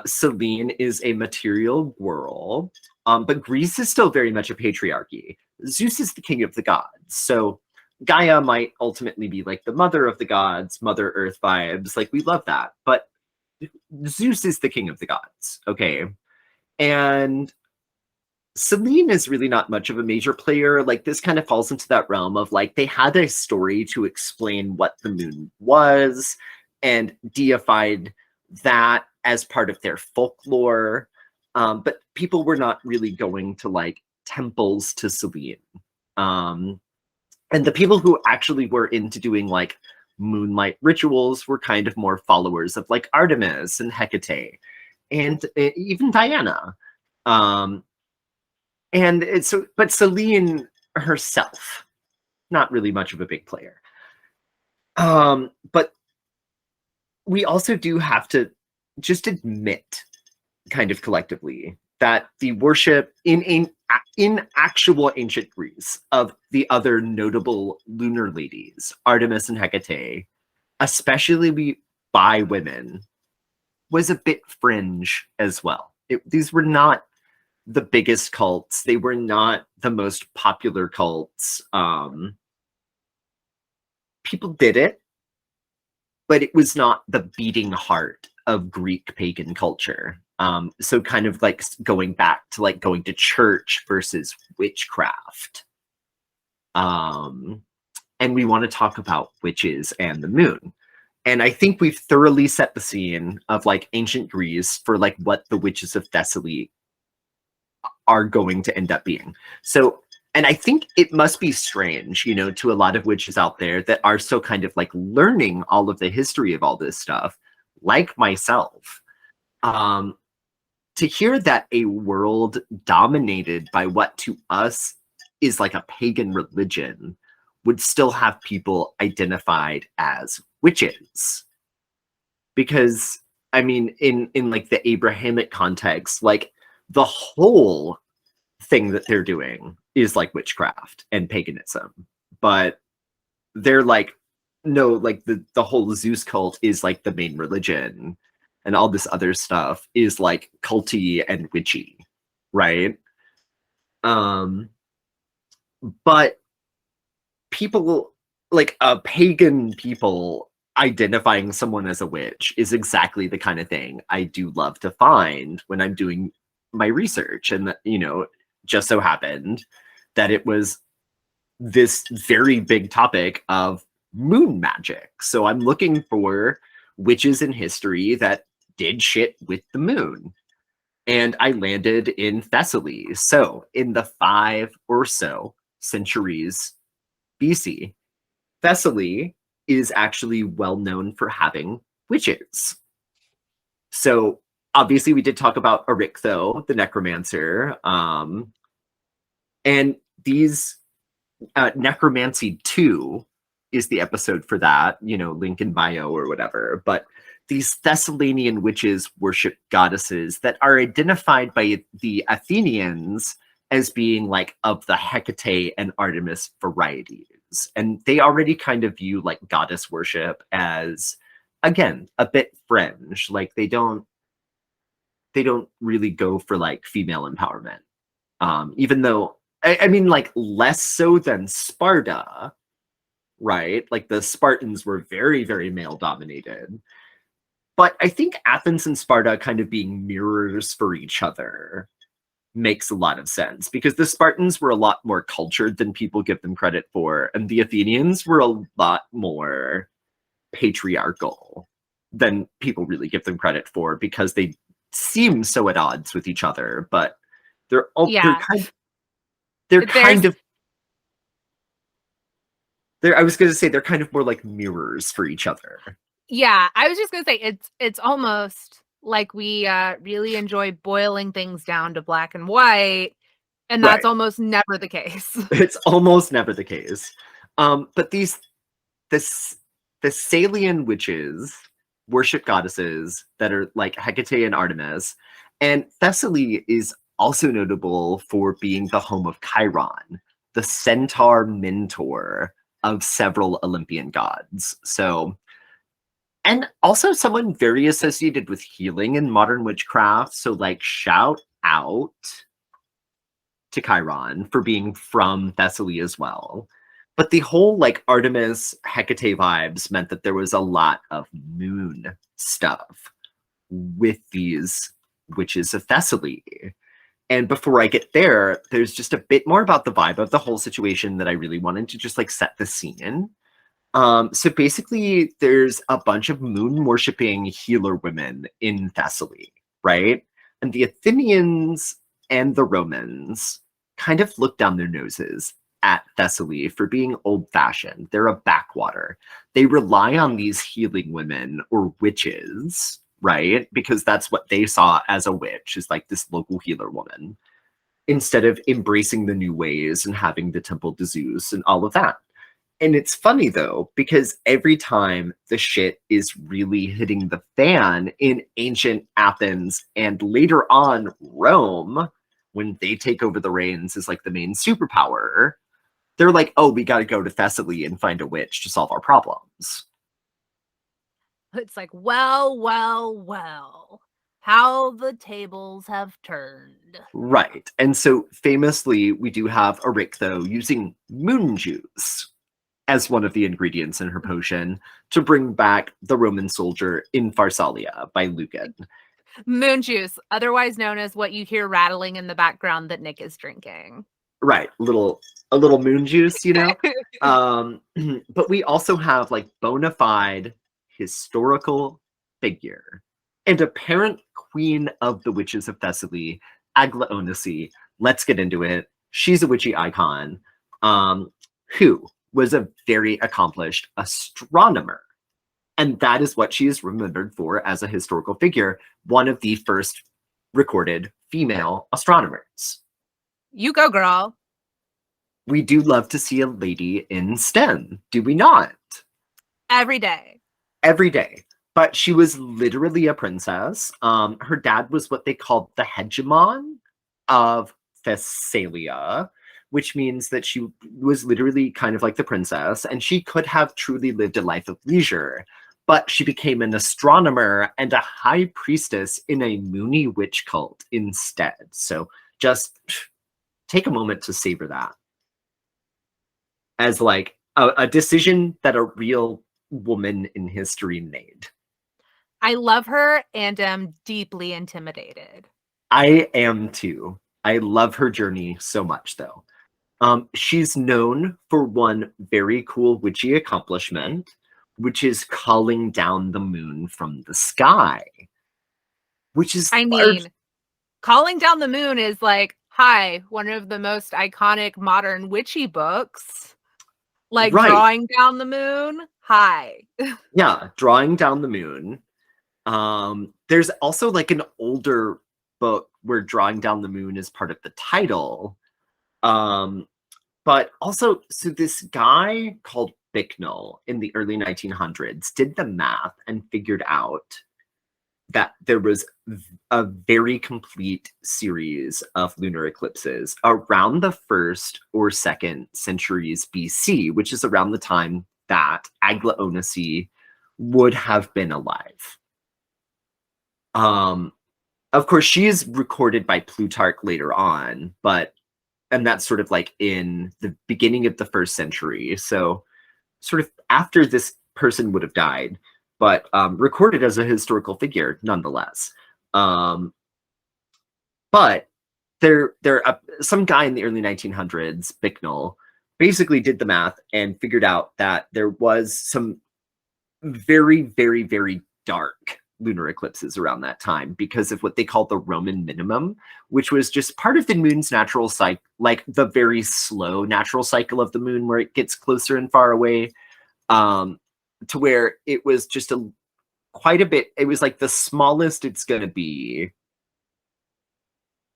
Selene is a material girl, but Greece is still very much a patriarchy. Zeus is the king of the gods. So Gaia might ultimately be like the mother of the gods, Mother Earth vibes. Like, we love that. But Zeus is the king of the gods. Okay. And Selene is really not much of a major player. Like, this kind of falls into that realm of like they had a story to explain what the moon was and deified that as part of their folklore. But people were not really going to like temples to Selene. And the people who actually were into doing like moonlight rituals were kind of more followers of like Artemis and Hecate and even Diana. And it's so, but Selene herself, not really much of a big player. But we also do have to just admit, kind of collectively, that the worship in actual ancient Greece of the other notable lunar ladies, Artemis and Hecate, especially by women, was a bit fringe as well. These were not the biggest cults. They were not the most popular cults. People did it, but it was not the beating heart of Greek pagan culture. So kind of like going back to like going to church versus witchcraft. And we want to talk about witches and the moon. And I think we've thoroughly set the scene of like ancient Greece for like what the witches of Thessaly are going to end up being. So, and I think it must be strange, you know, to a lot of witches out there that are still kind of like learning all of the history of all this stuff, like myself, to hear that a world dominated by what to us is like a pagan religion would still have people identified as witches. Because, I mean, in like the Abrahamic context, like the whole thing that they're doing is like witchcraft and paganism, but they're like, no, like the whole Zeus cult is like the main religion, and all this other stuff is like culty and witchy, right? Um, but people like pagan people identifying someone as a witch is exactly the kind of thing I do love to find when I'm doing my research. And, just so happened that it was this very big topic of moon magic. So I'm looking for witches in history that did shit with the moon. And I landed in Thessaly. So in the 5 or so centuries BC, Thessaly is actually well known for having witches. So obviously we did talk about Erictho, the necromancer, and these Necromancy 2 is the episode for that, link in bio or whatever. But these Thessalian witches worship goddesses that are identified by the Athenians as being like of the Hecate and Artemis varieties. And they already kind of view like goddess worship as, again, a bit fringe. Like they don't really go for like female empowerment. Even though I mean, like, less so than Sparta, right? Like, the Spartans were very, very male-dominated. But I think Athens and Sparta kind of being mirrors for each other makes a lot of sense, because the Spartans were a lot more cultured than people give them credit for, and the Athenians were a lot more patriarchal than people really give them credit for, because they seem so at odds with each other, but they're Yeah. they're kind of I was going to say they're kind of more like mirrors for each other. Yeah, I was just going to say it's almost like we really enjoy boiling things down to black and white, and that's Right. almost never the case. It's almost never the case. But the Thessalian witches worship goddesses that are like Hecate and Artemis, and Thessaly is also notable for being the home of Chiron, the centaur mentor of several Olympian gods. So, and also someone very associated with healing and modern witchcraft. So, like, shout out to Chiron for being from Thessaly as well. But the whole like Artemis Hecate vibes meant that there was a lot of moon stuff with these witches of Thessaly. And before I get there, there's just a bit more about the vibe of the whole situation that I really wanted to just like set the scene. So basically, there's a bunch of moon worshipping healer women in Thessaly, right? And the Athenians and the Romans kind of look down their noses at Thessaly for being old-fashioned. They're a backwater. They rely on these healing women or witches, right? Because that's what they saw as a witch, is like this local healer woman, instead of embracing the new ways and having the temple to Zeus and all of that. And it's funny though, because every time the shit is really hitting the fan in ancient Athens and later on Rome, when they take over the reins as like the main superpower, they're like, oh, we got to go to Thessaly and find a witch to solve our problems. It's like, well, how the tables have turned. Right. And so famously, we do have Erictho using moon juice as one of the ingredients in her potion to bring back the Roman soldier in Pharsalia by Lucan. Moon juice, otherwise known as what you hear rattling in the background that Nick is drinking. Right. A little moon juice, But we also have like bona fide historical figure and apparent queen of the witches of Thessaly, Aglaonice. Let's get into it. She's a witchy icon, who was a very accomplished astronomer. And that is what she is remembered for as a historical figure, one of the first recorded female astronomers. You go, girl. We do love to see a lady in STEM, do we not? Every day. Every day. But she was literally a princess. Her dad was what they called the hegemon of Thessalia, which means that she was literally kind of like the princess, and she could have truly lived a life of leisure. but she became an astronomer and a high priestess in a Moony witch cult instead. So just take a moment to savor that as like a decision that a real woman in history made. I love her and am deeply intimidated. I am too. I love her journey so much, though. She's known for one very cool witchy accomplishment, which is calling down the moon from the sky. Which is I mean, calling down the moon is like, hi, one of the most iconic modern witchy books. Like right. drawing down the moon. Hi. Yeah, drawing down the moon. There's also like an older book where drawing down the moon is part of the title. But also, so this guy called Bicknell in the early 1900s did the math and figured out that there was a very complete series of lunar eclipses around the 1st or 2nd centuries BC, which is around the time that Agla Onasi would have been alive. Of course, she is recorded by Plutarch later on, and that's sort of like in the beginning of the 1st century. So sort of after this person would have died, but recorded as a historical figure nonetheless. But some guy in the early 1900s, Bicknell, basically did the math and figured out that there was some very, very, very dark lunar eclipses around that time because of what they call the Roman minimum, which was just part of the moon's natural cycle, like the very slow natural cycle of the moon where it gets closer and far away, to where it was just quite a bit. It was like the smallest it's going to be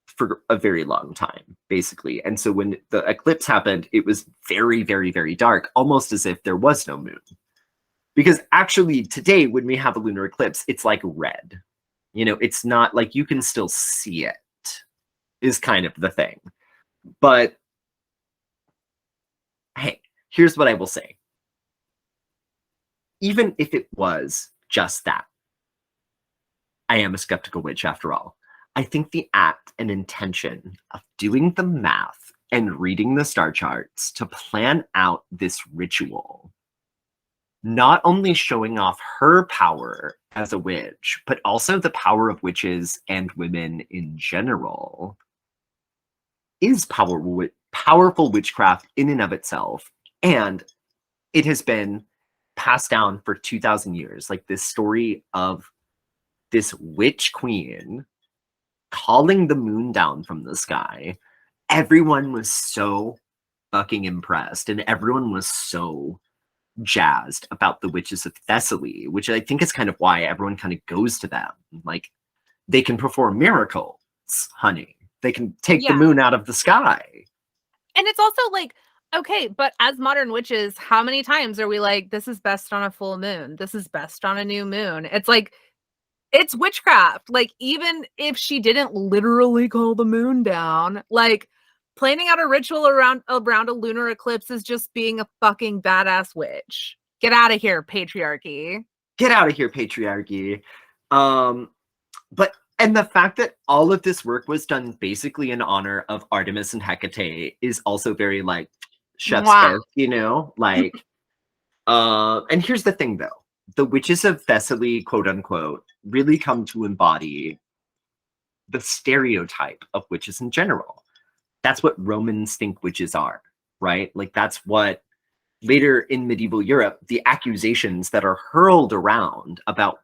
for a very long time, basically. And so when the eclipse happened, it was very, very, very dark, almost as if there was no moon. Because actually today, when we have a lunar eclipse, it's like red. You know, it's not like you can still see it, is kind of the thing. But hey, here's what I will say. Even if it was just that, I am a skeptical witch after all. I think the act and intention of doing the math and reading the star charts to plan out this ritual, not only showing off her power as a witch, but also the power of witches and women in general, is powerful witchcraft in and of itself. And it has been passed down for 2,000 years. Like this story of this witch queen calling the moon down from the sky. Everyone was so fucking impressed, and everyone was so jazzed about the witches of Thessaly, which I think is kind of why everyone kind of goes to them. Like, they can perform miracles, honey. They can take the moon out of the sky. And it's also like, okay, but as modern witches, how many times are we like, this is best on a full moon? This is best on a new moon. It's like, it's witchcraft. Like, even if she didn't literally call the moon down, like, planning out a ritual around a lunar eclipse is just being a fucking badass witch. Get out of here, patriarchy. Get out of here, patriarchy. And the fact that all of this work was done basically in honor of Artemis and Hecate is also very like chef's kiss, you know? Like, and here's the thing though. The witches of Thessaly, quote unquote, really come to embody the stereotype of witches in general. That's what Romans think witches are, right? Like that's what later in medieval Europe, the accusations that are hurled around about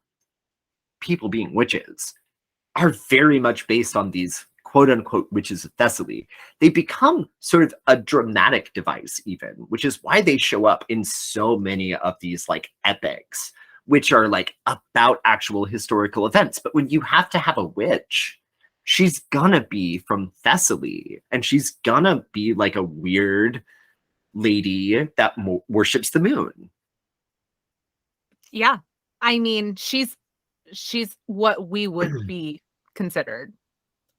people being witches are very much based on these quote unquote witches of Thessaly. They become sort of a dramatic device even, which is why they show up in so many of these like epics, which are like about actual historical events. But when you have to have a witch, she's gonna be from Thessaly, and she's gonna be like a weird lady that worships the moon. Yeah. I mean, she's what we would be considered.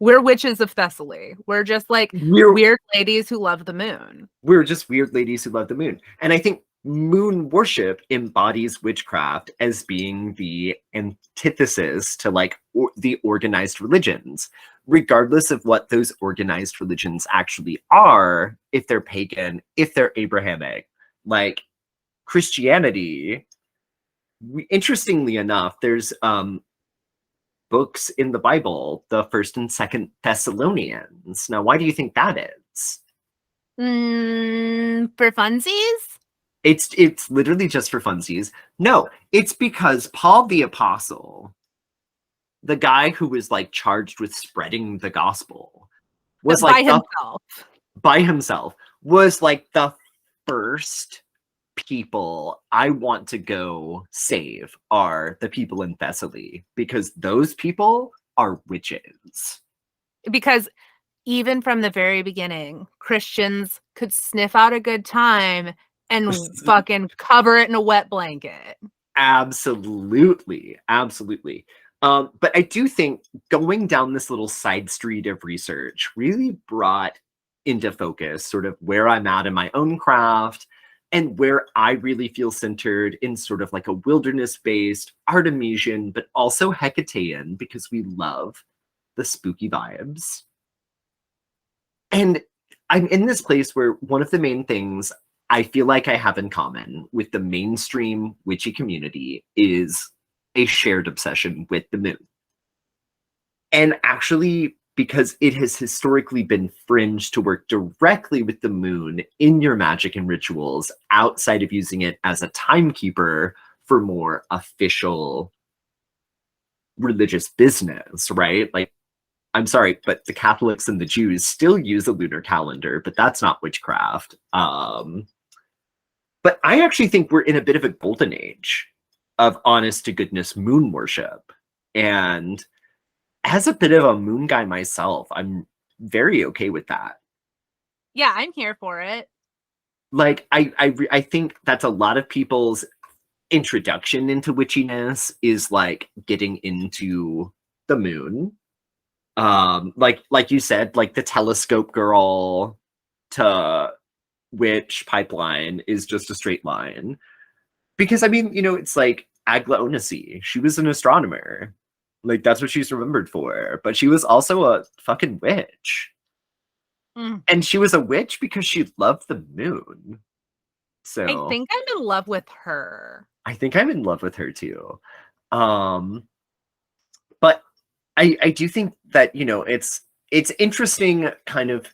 We're witches of Thessaly. We're just like weird ladies who love the moon. We're just weird ladies who love the moon. And I think moon worship embodies witchcraft as being the antithesis to like the organized religions, regardless of what those organized religions actually are, if they're pagan, if they're Abrahamic. Like Christianity, interestingly enough, there's books in the Bible, the first and second Thessalonians. Now, why do you think that is? For funsies? It's literally just for funsies. No, it's because Paul the Apostle, the guy who was like charged with spreading the gospel, was By like the himself. by himself, was like the first people I want to go save are the people in Thessaly, because those people are witches. Because even from the very beginning, Christians could sniff out a good time and fucking cover it in a wet blanket. Absolutely, absolutely. But I do think going down this little side street of research really brought into focus sort of where I'm at in my own craft and where I really feel centered in sort of like a wilderness-based Artemisian, but also Hecatean, because we love the spooky vibes. And I'm in this place where one of the main things I feel like I have in common with the mainstream witchy community is a shared obsession with the moon. And actually, because it has historically been fringe to work directly with the moon in your magic and rituals outside of using it as a timekeeper for more official religious business, right? Like, I'm sorry, but the Catholics and the Jews still use a lunar calendar, but that's not witchcraft. But I actually think we're in a bit of a golden age of honest to goodness moon worship. And as a bit of a moon guy myself, I'm very okay with that. Yeah, I'm here for it. Like, I think that's a lot of people's introduction into witchiness is like getting into the moon. Like you said, like the telescope girl to witch pipeline is just a straight line. Because I mean, it's like Agla Onasi. She was an astronomer. Like that's what she's remembered for. But she was also a fucking witch. Mm. And she was a witch because she loved the moon. I So think I'm in love with her. I think I'm in love with her too. Um, but I do think that, it's interesting kind of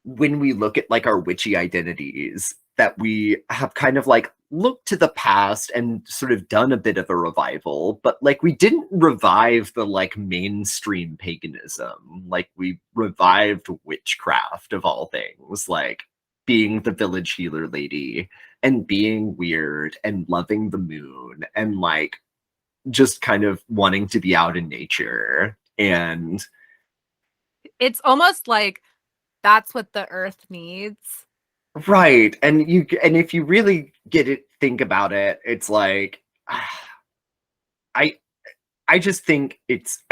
when we look at like our witchy identities that we have kind of like looked to the past and sort of done a bit of a revival, but like we didn't revive the like mainstream paganism. Like we revived witchcraft of all things, like being the village healer lady and being weird and loving the moon and like just kind of wanting to be out in nature. And It's almost like that's what the earth needs. right. And if you really think about it, it's like I I just think it's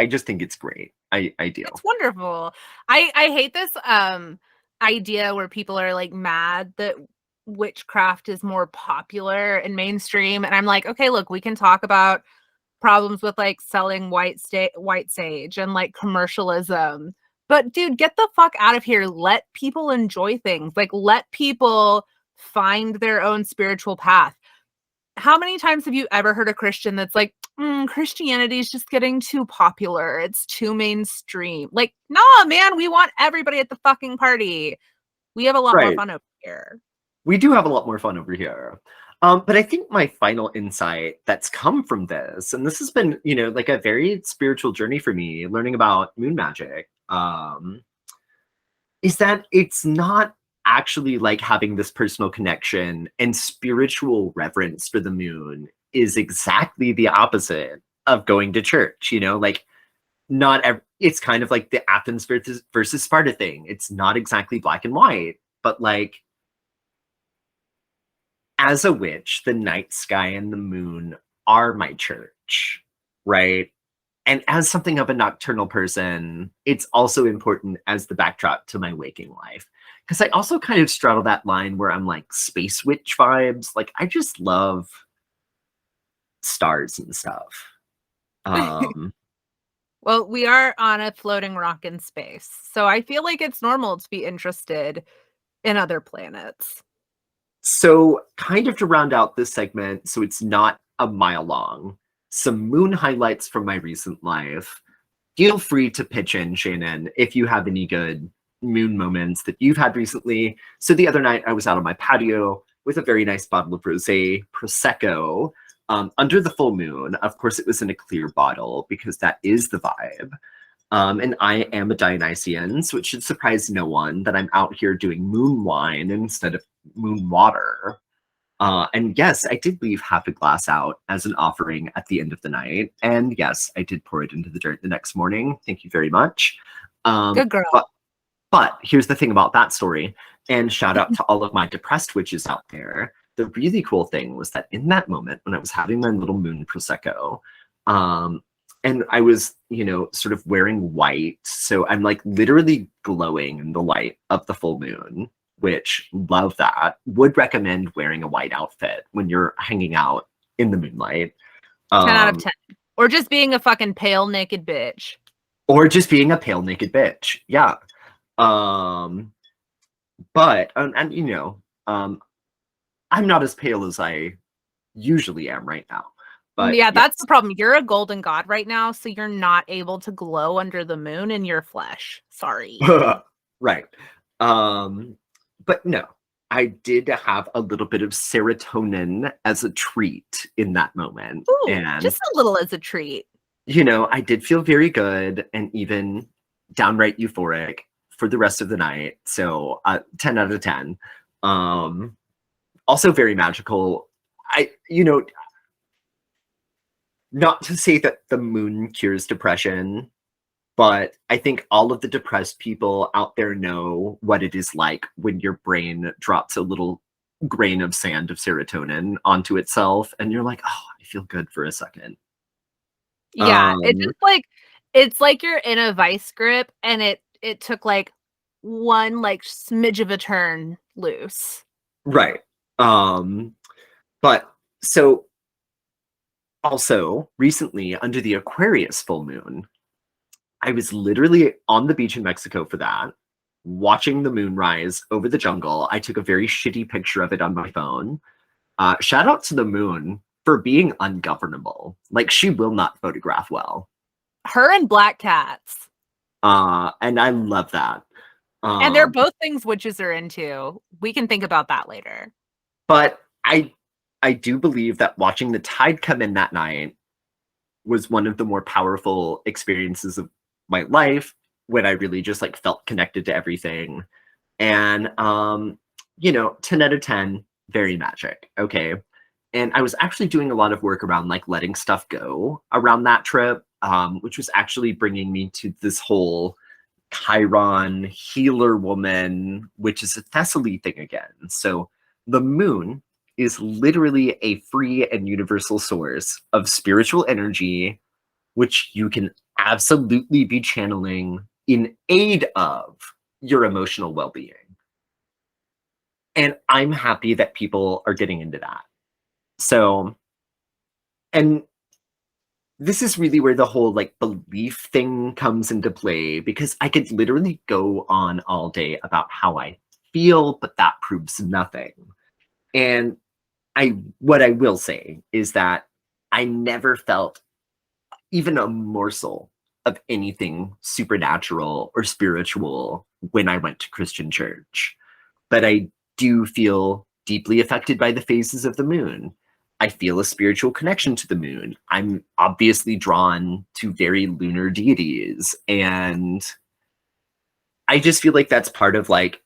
great. I do. It's wonderful. I hate this idea where people are like mad that witchcraft is more popular and mainstream, and I'm like, okay, look, we can talk about problems with like selling white sage and like commercialism. But dude, get the fuck out of here. Let people enjoy things. Like let people find their own spiritual path. How many times have you ever heard a Christian that's like, Christianity is just getting too popular. It's too mainstream. Like, nah, man, we want everybody at the fucking party. We have a lot more Right. fun over here. We do have a lot more fun over here. But I think my final insight that's come from this, and this has been, like a very spiritual journey for me, learning about moon magic, is that it's not actually like having this personal connection and spiritual reverence for the moon is exactly the opposite of going to church, like it's kind of like the Athens versus Sparta thing. It's not exactly black and white, but like as a witch, the night sky and the moon are my church, right? And as something of a nocturnal person, it's also important as the backdrop to my waking life. because I also kind of straddle that line where I'm like space witch vibes. Like I just love stars and stuff. Um, Well, we are on a floating rock in space, so I feel like it's normal to be interested in other planets. so kind of to round out this segment, so it's not a mile long, some moon highlights from my recent life. Feel free to pitch in, Shannon, if you have any good moon moments that you've had recently. So the other night, I was out on my patio with a very nice bottle of rosé prosecco under the full moon. Of course, it was in a clear bottle because that is the vibe. And I am a Dionysian, so it should surprise no one that I'm out here doing moon wine instead of moon water. And yes, I did leave half a glass out as an offering at the end of the night. And yes, I did pour it into the dirt the next morning. Thank you very much. Good girl. But here's the thing about that story. And shout out to all of my depressed witches out there. The really cool thing was that in that moment, when I was having my little moon prosecco, and I was, sort of wearing white. So I'm like literally glowing in the light of the full moon, which love that. Would recommend wearing a white outfit when you're hanging out in the moonlight. 10 out of 10. Or just being a fucking pale, naked bitch. Or just being a pale, naked bitch. Yeah. But, I'm not as pale as I usually am right now. But yeah, that's the problem. You're a golden god right now, so you're not able to glow under the moon in your flesh. Sorry. Right. But no, I did have a little bit of serotonin as a treat in that moment. Ooh, and just a little as a treat. I did feel very good and even downright euphoric for the rest of the night. So 10 out of 10. Also very magical. Not to say that the moon cures depression, but I think all of the depressed people out there know what it is like when your brain drops a little grain of sand of serotonin onto itself and you're like, oh, I feel good for a second. Yeah, it's like you're in a vice grip and it took like one like smidge of a turn loose. Right. But so also recently under the Aquarius full moon, I was literally on the beach in Mexico for that, watching the moon rise over the jungle. I took a very shitty picture of it on my phone. Shout out to the moon for being ungovernable. Like, she will not photograph well. Her and black cats. And I love that. And they're both things witches are into. We can think about that later. But I do believe that watching the tide come in that night was one of the more powerful experiences of my life when I really just like felt connected to everything. And 10 out of 10, very magic. Okay. And I was actually doing a lot of work around like letting stuff go around that trip, which was actually bringing me to this whole Chiron healer woman, which is a Thessaly thing again. So the moon is literally a free and universal source of spiritual energy, which you can absolutely be channeling in aid of your emotional well-being. And I'm happy that people are getting into that. So, and this is really where the whole like belief thing comes into play, because I could literally go on all day about how I feel, but that proves nothing. And what I will say is that I never felt even a morsel of anything supernatural or spiritual when I went to Christian church. But I do feel deeply affected by the phases of the moon. I feel a spiritual connection to the moon. I'm obviously drawn to very lunar deities. And I just feel like that's part of like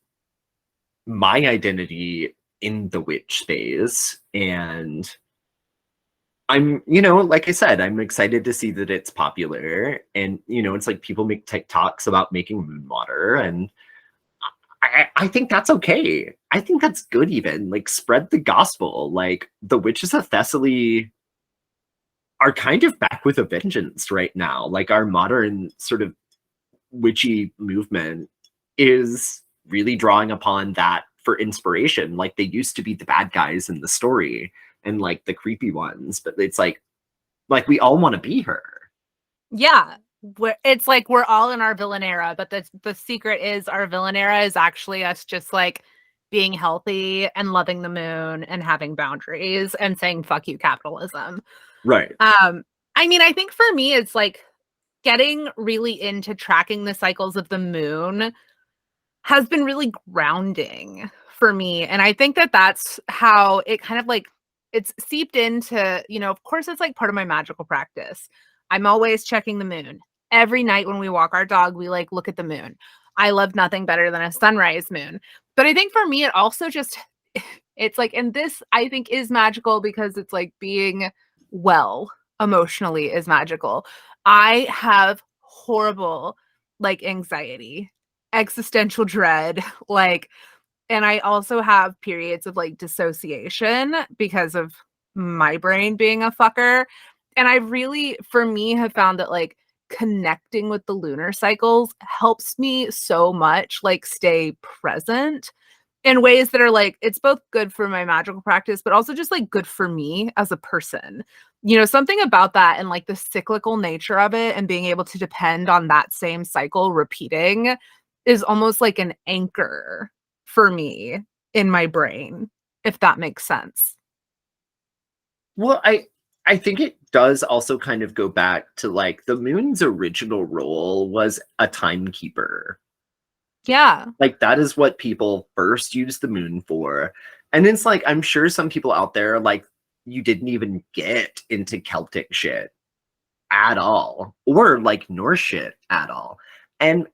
my identity in the witch space. And I'm, like I said, I'm excited to see that it's popular. And, it's like people make TikToks about making moon water. And I think that's okay. I think that's good even. Like, spread the gospel. Like, the witches of Thessaly are kind of back with a vengeance right now. Like, our modern sort of witchy movement is really drawing upon that for inspiration. Like, they used to be the bad guys in the story and like the creepy ones, but it's like we all want to be her. Yeah. It's like we're all in our villain era, but the secret is our villain era is actually us just like being healthy and loving the moon and having boundaries and saying fuck you capitalism. Right. I mean, I think for me it's like getting really into tracking the cycles of the moon has been really grounding for me. And I think that that's how it kind of like it's seeped into, of course, it's like part of my magical practice. I'm always checking the moon. Every night when we walk our dog, we like look at the moon. I love nothing better than a sunrise moon. But I think for me, it also just, it's like, and this I think is magical because it's like being well emotionally is magical. I have horrible like anxiety, existential dread, like, and I also have periods of like dissociation because of my brain being a fucker. And I really, for me, have found that like connecting with the lunar cycles helps me so much like stay present in ways that are like, it's both good for my magical practice, but also just like good for me as a person. Something about that and like the cyclical nature of it and being able to depend on that same cycle repeating is almost like an anchor for me in my brain, if that makes sense. Well, I think it does also kind of go back to like the moon's original role was a timekeeper. Yeah. Like, that is what people first used the moon for. And it's like, I'm sure some people out there, like, you didn't even get into Celtic shit at all, or like Norse shit at all. And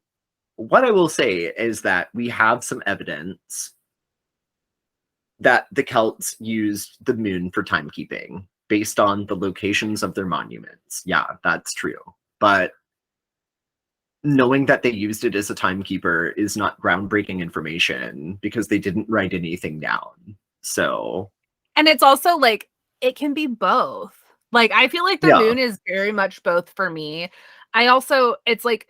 what I will say is that we have some evidence that the Celts used the moon for timekeeping based on the locations of their monuments. Yeah, that's true. But knowing that they used it as a timekeeper is not groundbreaking information because they didn't write anything down. So, And it's also like, it can be both. Like, I feel like the yeah. moon is very much both for me. I also, it's like,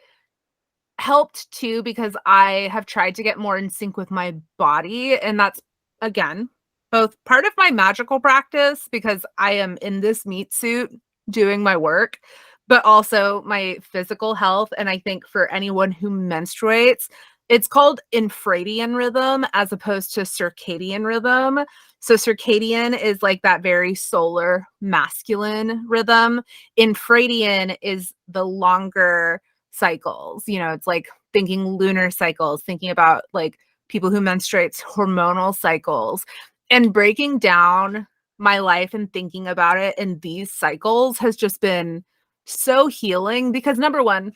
helped too because I have tried to get more in sync with my body. And that's, again, both part of my magical practice because I am in this meat suit doing my work, but also my physical health. And I think for anyone who menstruates, it's called infradian rhythm as opposed to circadian rhythm. So circadian is like that very solar masculine rhythm. Infradian is the longer cycles. It's like thinking lunar cycles, thinking about like people who menstruates, hormonal cycles, and breaking down my life and thinking about it in these cycles has just been so healing because number one,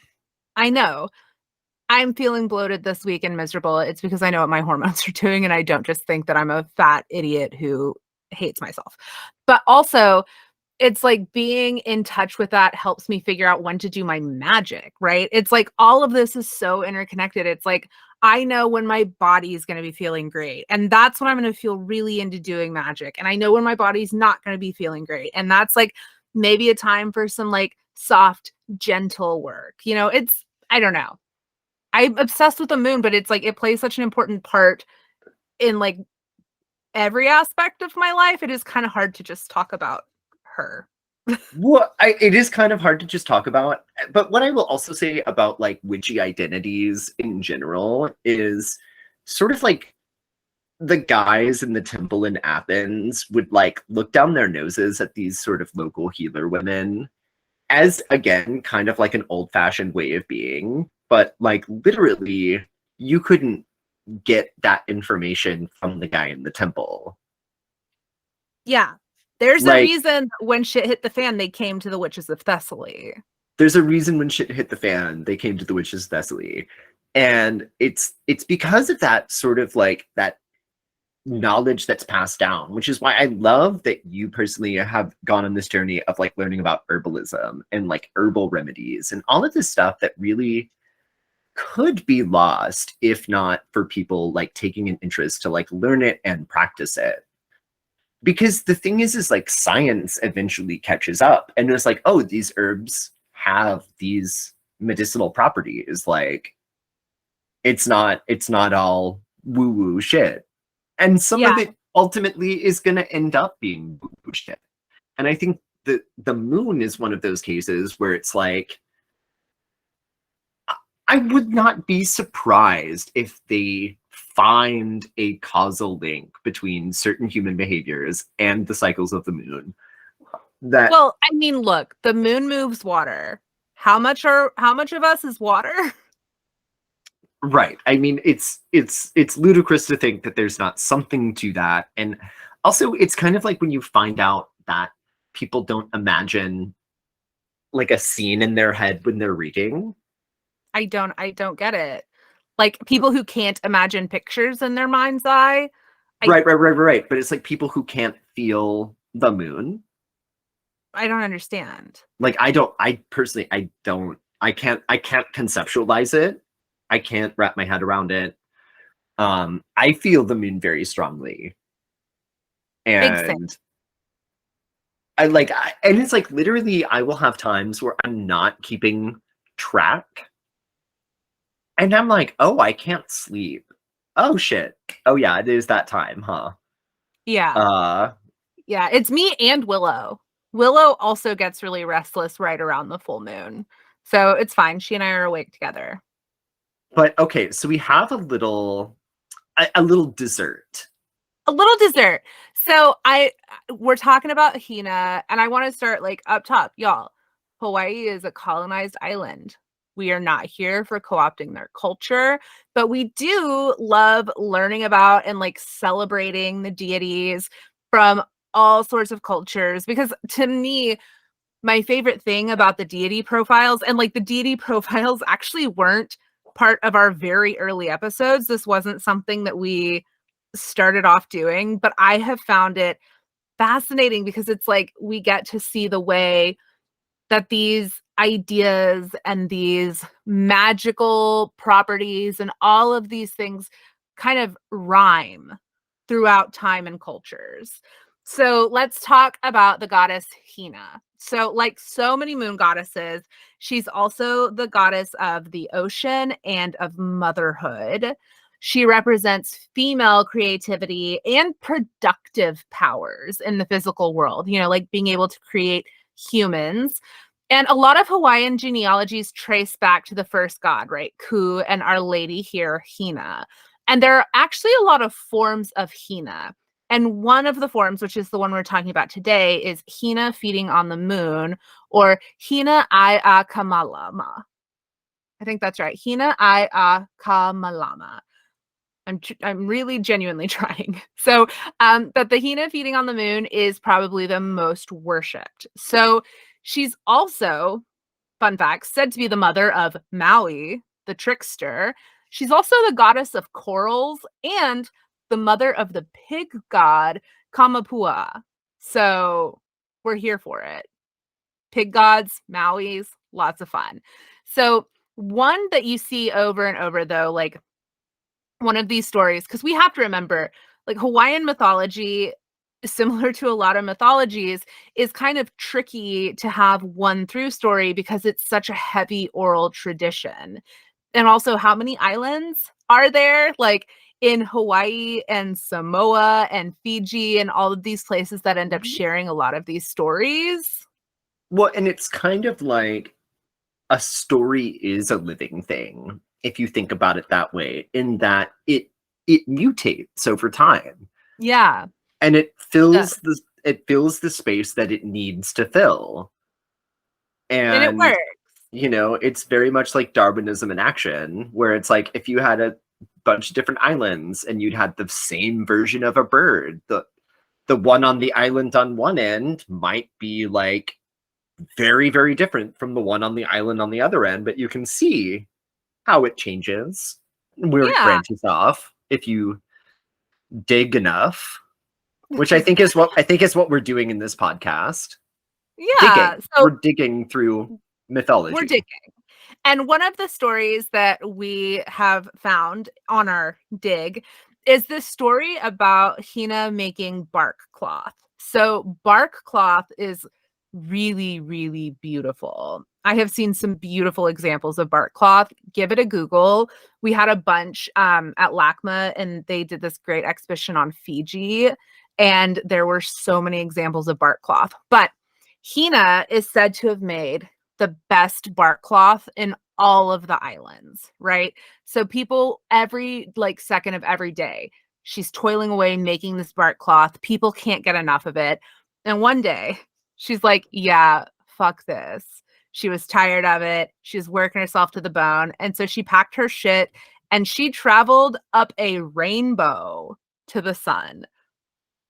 I know I'm feeling bloated this week and miserable. It's because I know what my hormones are doing and I don't just think that I'm a fat idiot who hates myself. But also, it's like being in touch with that helps me figure out when to do my magic, right? It's like all of this is so interconnected. It's like I know when my body is going to be feeling great, and that's when I'm going to feel really into doing magic. And I know when my body's not going to be feeling great, and that's like maybe a time for some like soft, gentle work. It's I don't know. I'm obsessed with the moon, but it's like it plays such an important part in like every aspect of my life. It is kind of hard to just talk about her. Well, it is kind of hard to just talk about. But what I will also say about like witchy identities in general is sort of like the guys in the temple in Athens would like look down their noses at these sort of local healer women as, again, kind of like an old-fashioned way of being. But like literally, you couldn't get that information from the guy in the temple. Yeah. There's a Like, reason when shit hit the fan, they came to the witches of Thessaly. there's a reason when shit hit the fan, they came to the witches of Thessaly. And it's because of that sort of like that knowledge that's passed down, which is why I love that you personally have gone on this journey of like learning about herbalism and like herbal remedies and all of this stuff that really could be lost if not for people like taking an interest to like learn it and practice it. Because the thing is like science eventually catches up and it's like, oh, these herbs have these medicinal properties. Like, It's not all woo woo shit. And some Yeah. of it ultimately is going to end up being woo woo shit. And I think the moon is one of those cases where it's like, I would not be surprised if they find a causal link between certain human behaviors and the cycles of the moon. That Well, I mean, look, the moon moves water. How much of us is water? right. I mean, it's ludicrous to think that there's not something to that. And also it's kind of like when you find out that people don't imagine like a scene in their head when they're reading. I don't get it. Like people who can't imagine pictures in their mind's eye. I Right. But it's like people who can't feel the moon. I don't understand. Like I personally I can't conceptualize it. I can't wrap my head around it. I feel the moon very strongly. Big thing. And and it's like literally I will have times where I'm not keeping track and I'm like, "Oh, I can't sleep. Oh shit. Oh yeah, it is that time, huh?" Yeah. Uh Yeah, it's me and Willow. Willow also gets really restless right around the full moon. So it's fine. She and I are awake together. but okay, so we have a little dessert. A little dessert. So we're talking about Hina, and I want to start like up top, y'all. Hawaii is a colonized island. We are not here for co-opting their culture, but we do love learning about and like celebrating the deities from all sorts of cultures because to me, my favorite thing about the deity profiles and like the deity profiles actually weren't part of our very early episodes. This wasn't something that we started off doing, but I have found it fascinating because it's like we get to see the way that these ideas and these magical properties and all of these things kind of rhyme throughout time and cultures. So let's talk about the goddess Hina. So, like so many moon goddesses, she's also the goddess of the ocean and of motherhood. She represents female creativity and productive powers in the physical world, like being able to create humans. And a lot of Hawaiian genealogies trace back to the first god, right? Ku and Our Lady here, Hina. And there are actually a lot of forms of Hina. And one of the forms, which is the one we're talking about today, is Hina feeding on the moon or Hina ai a kamalama. I think that's right. Hina ai a kamalama. I'm really genuinely trying. So, but the Hina feeding on the moon is probably the most worshipped. So she's also, fun fact, said to be the mother of Maui, the trickster. She's also the goddess of corals and the mother of the pig god Kamapua. So we're here for it. Pig gods, Maui's, lots of fun. So one that you see over and over though, like one of these stories, because we have to remember, like Hawaiian mythology, similar to a lot of mythologies, is kind of tricky to have one through story because it's such a heavy oral tradition. And also, how many islands are there? Like in Hawaii and Samoa and Fiji and all of these places that end up sharing a lot of these stories. Well, and it's kind of like a story is a living thing if you think about it that way, in that it mutates over time Yeah, and it it does. fills the space that it needs to fill. And it And works. it's very much like Darwinism in action, where it's like if you had a bunch of different islands and you'd had the same version of a bird, the one on the island on one end might be like very, very different from the one on the island on the other end, but you can see how it changes, where it Yeah. branches off if you dig enough, which I think is what we're doing in this podcast. Yeah. Digging. So We're digging through we're mythology. digging. And one of the stories that we have found on our dig is this story about Hina making bark cloth. So bark cloth is really, really beautiful. I have seen some beautiful examples of bark cloth. Give it a Google. We had a bunch at LACMA, and they did this great exhibition on Fiji, and there were so many examples of bark cloth. But Hina is said to have made the best bark cloth in all of the islands, right? So people every like second of every day, she's toiling away making this bark cloth. People can't get enough of it. And one day she's like, yeah, fuck this. She was tired of it. She was working herself to the bone. And so she packed her shit and she traveled up a rainbow to the sun.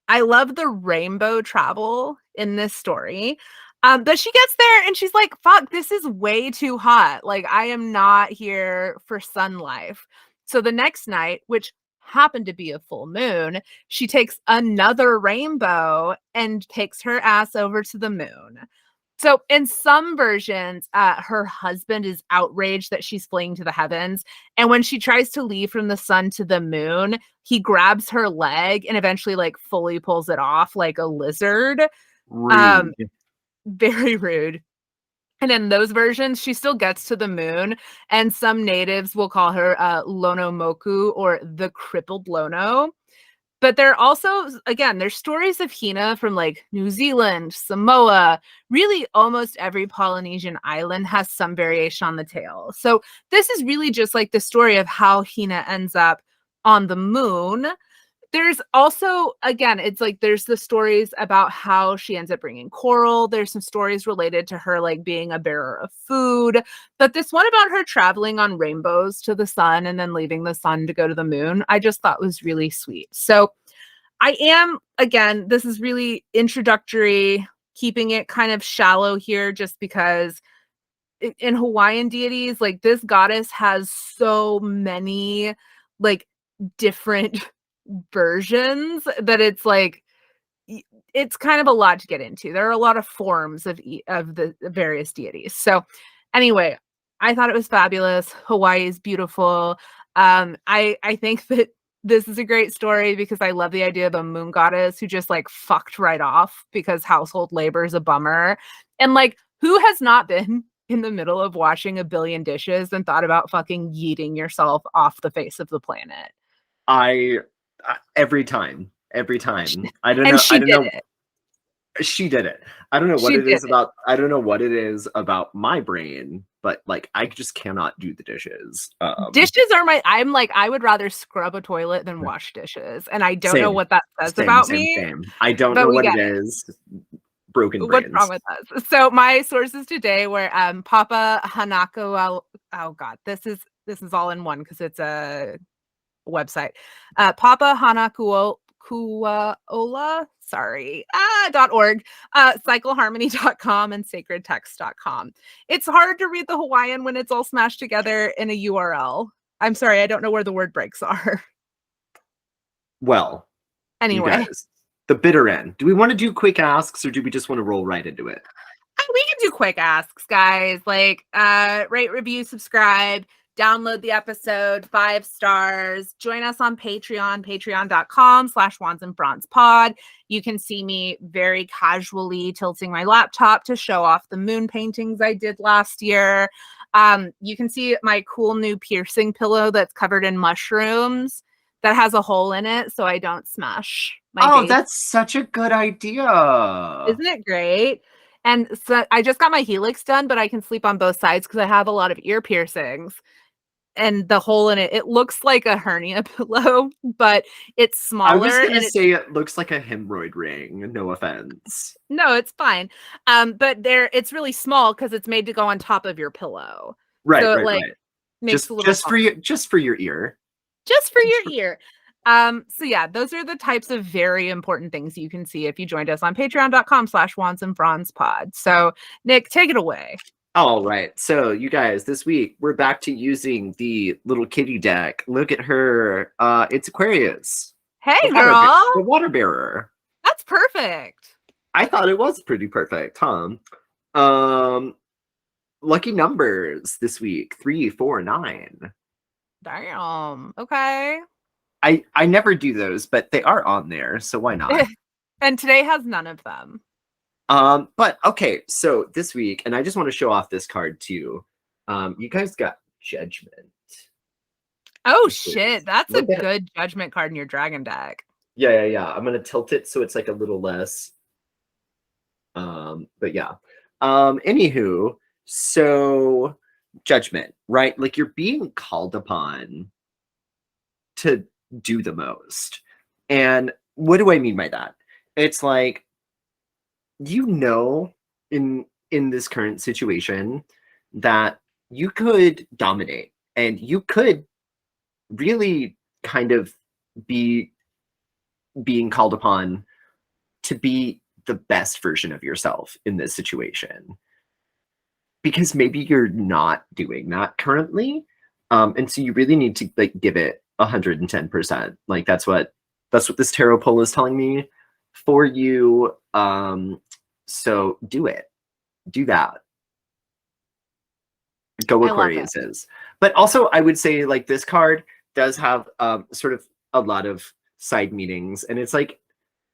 I love the rainbow travel in this story. But she gets there and she's like, fuck, this is way too hot. Like, I am not here for sun life. So the next night, which happened to be a full moon, she takes another rainbow and takes her ass over to the moon. So in some versions, her husband is outraged that she's fleeing to the heavens. And when she tries to leave from the sun to the moon, he grabs her leg and eventually like fully pulls it off like a lizard. Rude. Very rude. And in those versions, she still gets to the moon, and some natives will call her Lono Moku or the crippled Lono. But there are also, again, there's stories of Hina from like New Zealand, Samoa, really almost every Polynesian island has some variation on the tale. So this is really just like the story of how Hina ends up on the moon. There's also, again, it's like there's the stories about how she ends up bringing coral. There's some stories related to her like being a bearer of food. But this one about her traveling on rainbows to the sun and then leaving the sun to go to the moon, I just thought was really sweet. So I am, again, this is really introductory, keeping it kind of shallow here just because in Hawaiian deities, like this goddess has so many like different versions that it's like it's kind of a lot to get into. There are a lot of forms of the various deities. So anyway, I thought it was fabulous. Hawaii is beautiful. I think that this is a great story because I love the idea of a moon goddess who just like fucked right off because household labor is a bummer. And like, who has not been in the middle of washing a billion dishes and thought about fucking yeeting yourself off the face of the planet? I every time. I don't And know. I she don't did know. it. She did it. I don't know what She it did is it. about. I don't know what it is about my brain, but like I just cannot do the dishes. Dishes are I'm like, I would rather scrub a toilet than wash dishes. And I don't know Same, what that says about same, me, same. I don't but know we what it get it. is. Broken What's wrong brains. with us? So my sources today were Papa Hanako. Oh God, this is all in one because it's a website. Papa Hanakuo Kuaola, sorry, .org, cycleharmony.com, and sacredtext.com. It's hard to read the Hawaiian when it's all smashed together in a URL. I'm sorry, I don't know where the word breaks are. Well, you Anyway, guys, the bitter end. Do we want to do quick asks or do we just want to roll right into it? we can do quick asks, guys. Like, rate, review, subscribe, download the episode, 5 stars. Join us on Patreon, patreon.com/wands and bronze pod. You can see me very casually tilting my laptop to show off the moon paintings I did last year. You can see my cool new piercing pillow that's covered in mushrooms that has a hole in it so I don't smash my Oh, base. that's such a good idea. Isn't it great? And so I just got my helix done, but I can sleep on both sides because I have a lot of ear piercings. And the hole in it, it looks like a hernia pillow, but it's I was smaller gonna and it's say it looks like a hemorrhoid ring. No offense. no, it's fine. But it's really small because it's made to go on top of your pillow. Right, So it right, like right. makes a little Just for your ear. just for your ear. So yeah, those are the types of very important things you can see if you joined us on patreon.com/wands and bronze pod. So Nick, take it away. All right. So you guys, this week we're back to using the little kitty deck. Look at her. It's Aquarius. Hey The girl, the water bearer. that's perfect. I thought it was pretty perfect, huh? Um lucky numbers this week, 3, 4, 9. Damn. Okay. I never do those, but they are on there, so why not? And today has none of them. But okay, so this week, and I just want to show off this card too. You guys got Judgment. Oh Which is- shit, that's a Look at good judgment card in your dragon deck. yeah. I'm gonna tilt it so it's like a little less. But yeah. Anywho, so Judgment, right? Like you're being called upon to do the most. And what do I mean by that? It's like you know in this current situation that you could dominate and you could really kind of be being called upon to be the best version of yourself in this situation because maybe you're not doing that currently, and so you really need to like give it 110%. Like that's what this tarot pull is telling me for you. So do it, do that, go I love it. Aquariuses. But also I would say like this card does have sort of a lot of side meanings, and it's like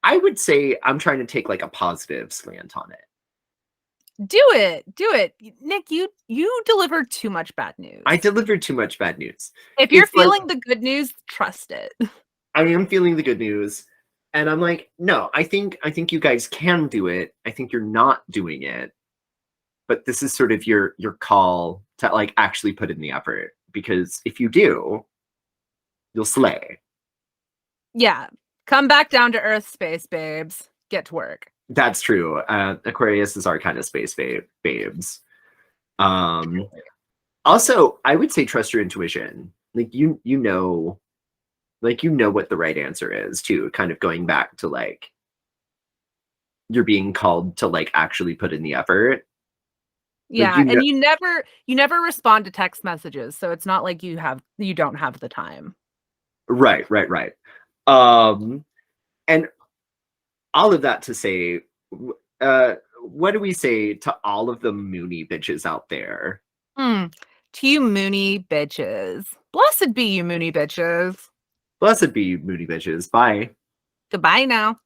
I would say I'm trying to take like a positive slant on it. Do it. Do it. Nick, you deliver too much bad news. I delivered too much bad news. If you're It's like feeling the good news, trust it. I am feeling the good news, and I'm like, no, I think you guys can do it. I think you're not doing it, but this is sort of your call to like actually put in the effort because if you do, you'll slay. Yeah. Come back down to Earth, space babes. Get to work. That's true. Aquarius is our kind of space babes. Um, Also, I would say trust your intuition. Like you know what the right answer is too. Kind of going back to like you're being called to like actually put in the effort. Like Yeah, and you never respond to text messages, so it's not like you don't have the time. right. Um, and all of that to say, what do we say to all of the Moony bitches out there? Mm. To you Moony bitches. Blessed be you Moony bitches. Blessed be you, Moony bitches. Bye. Goodbye now.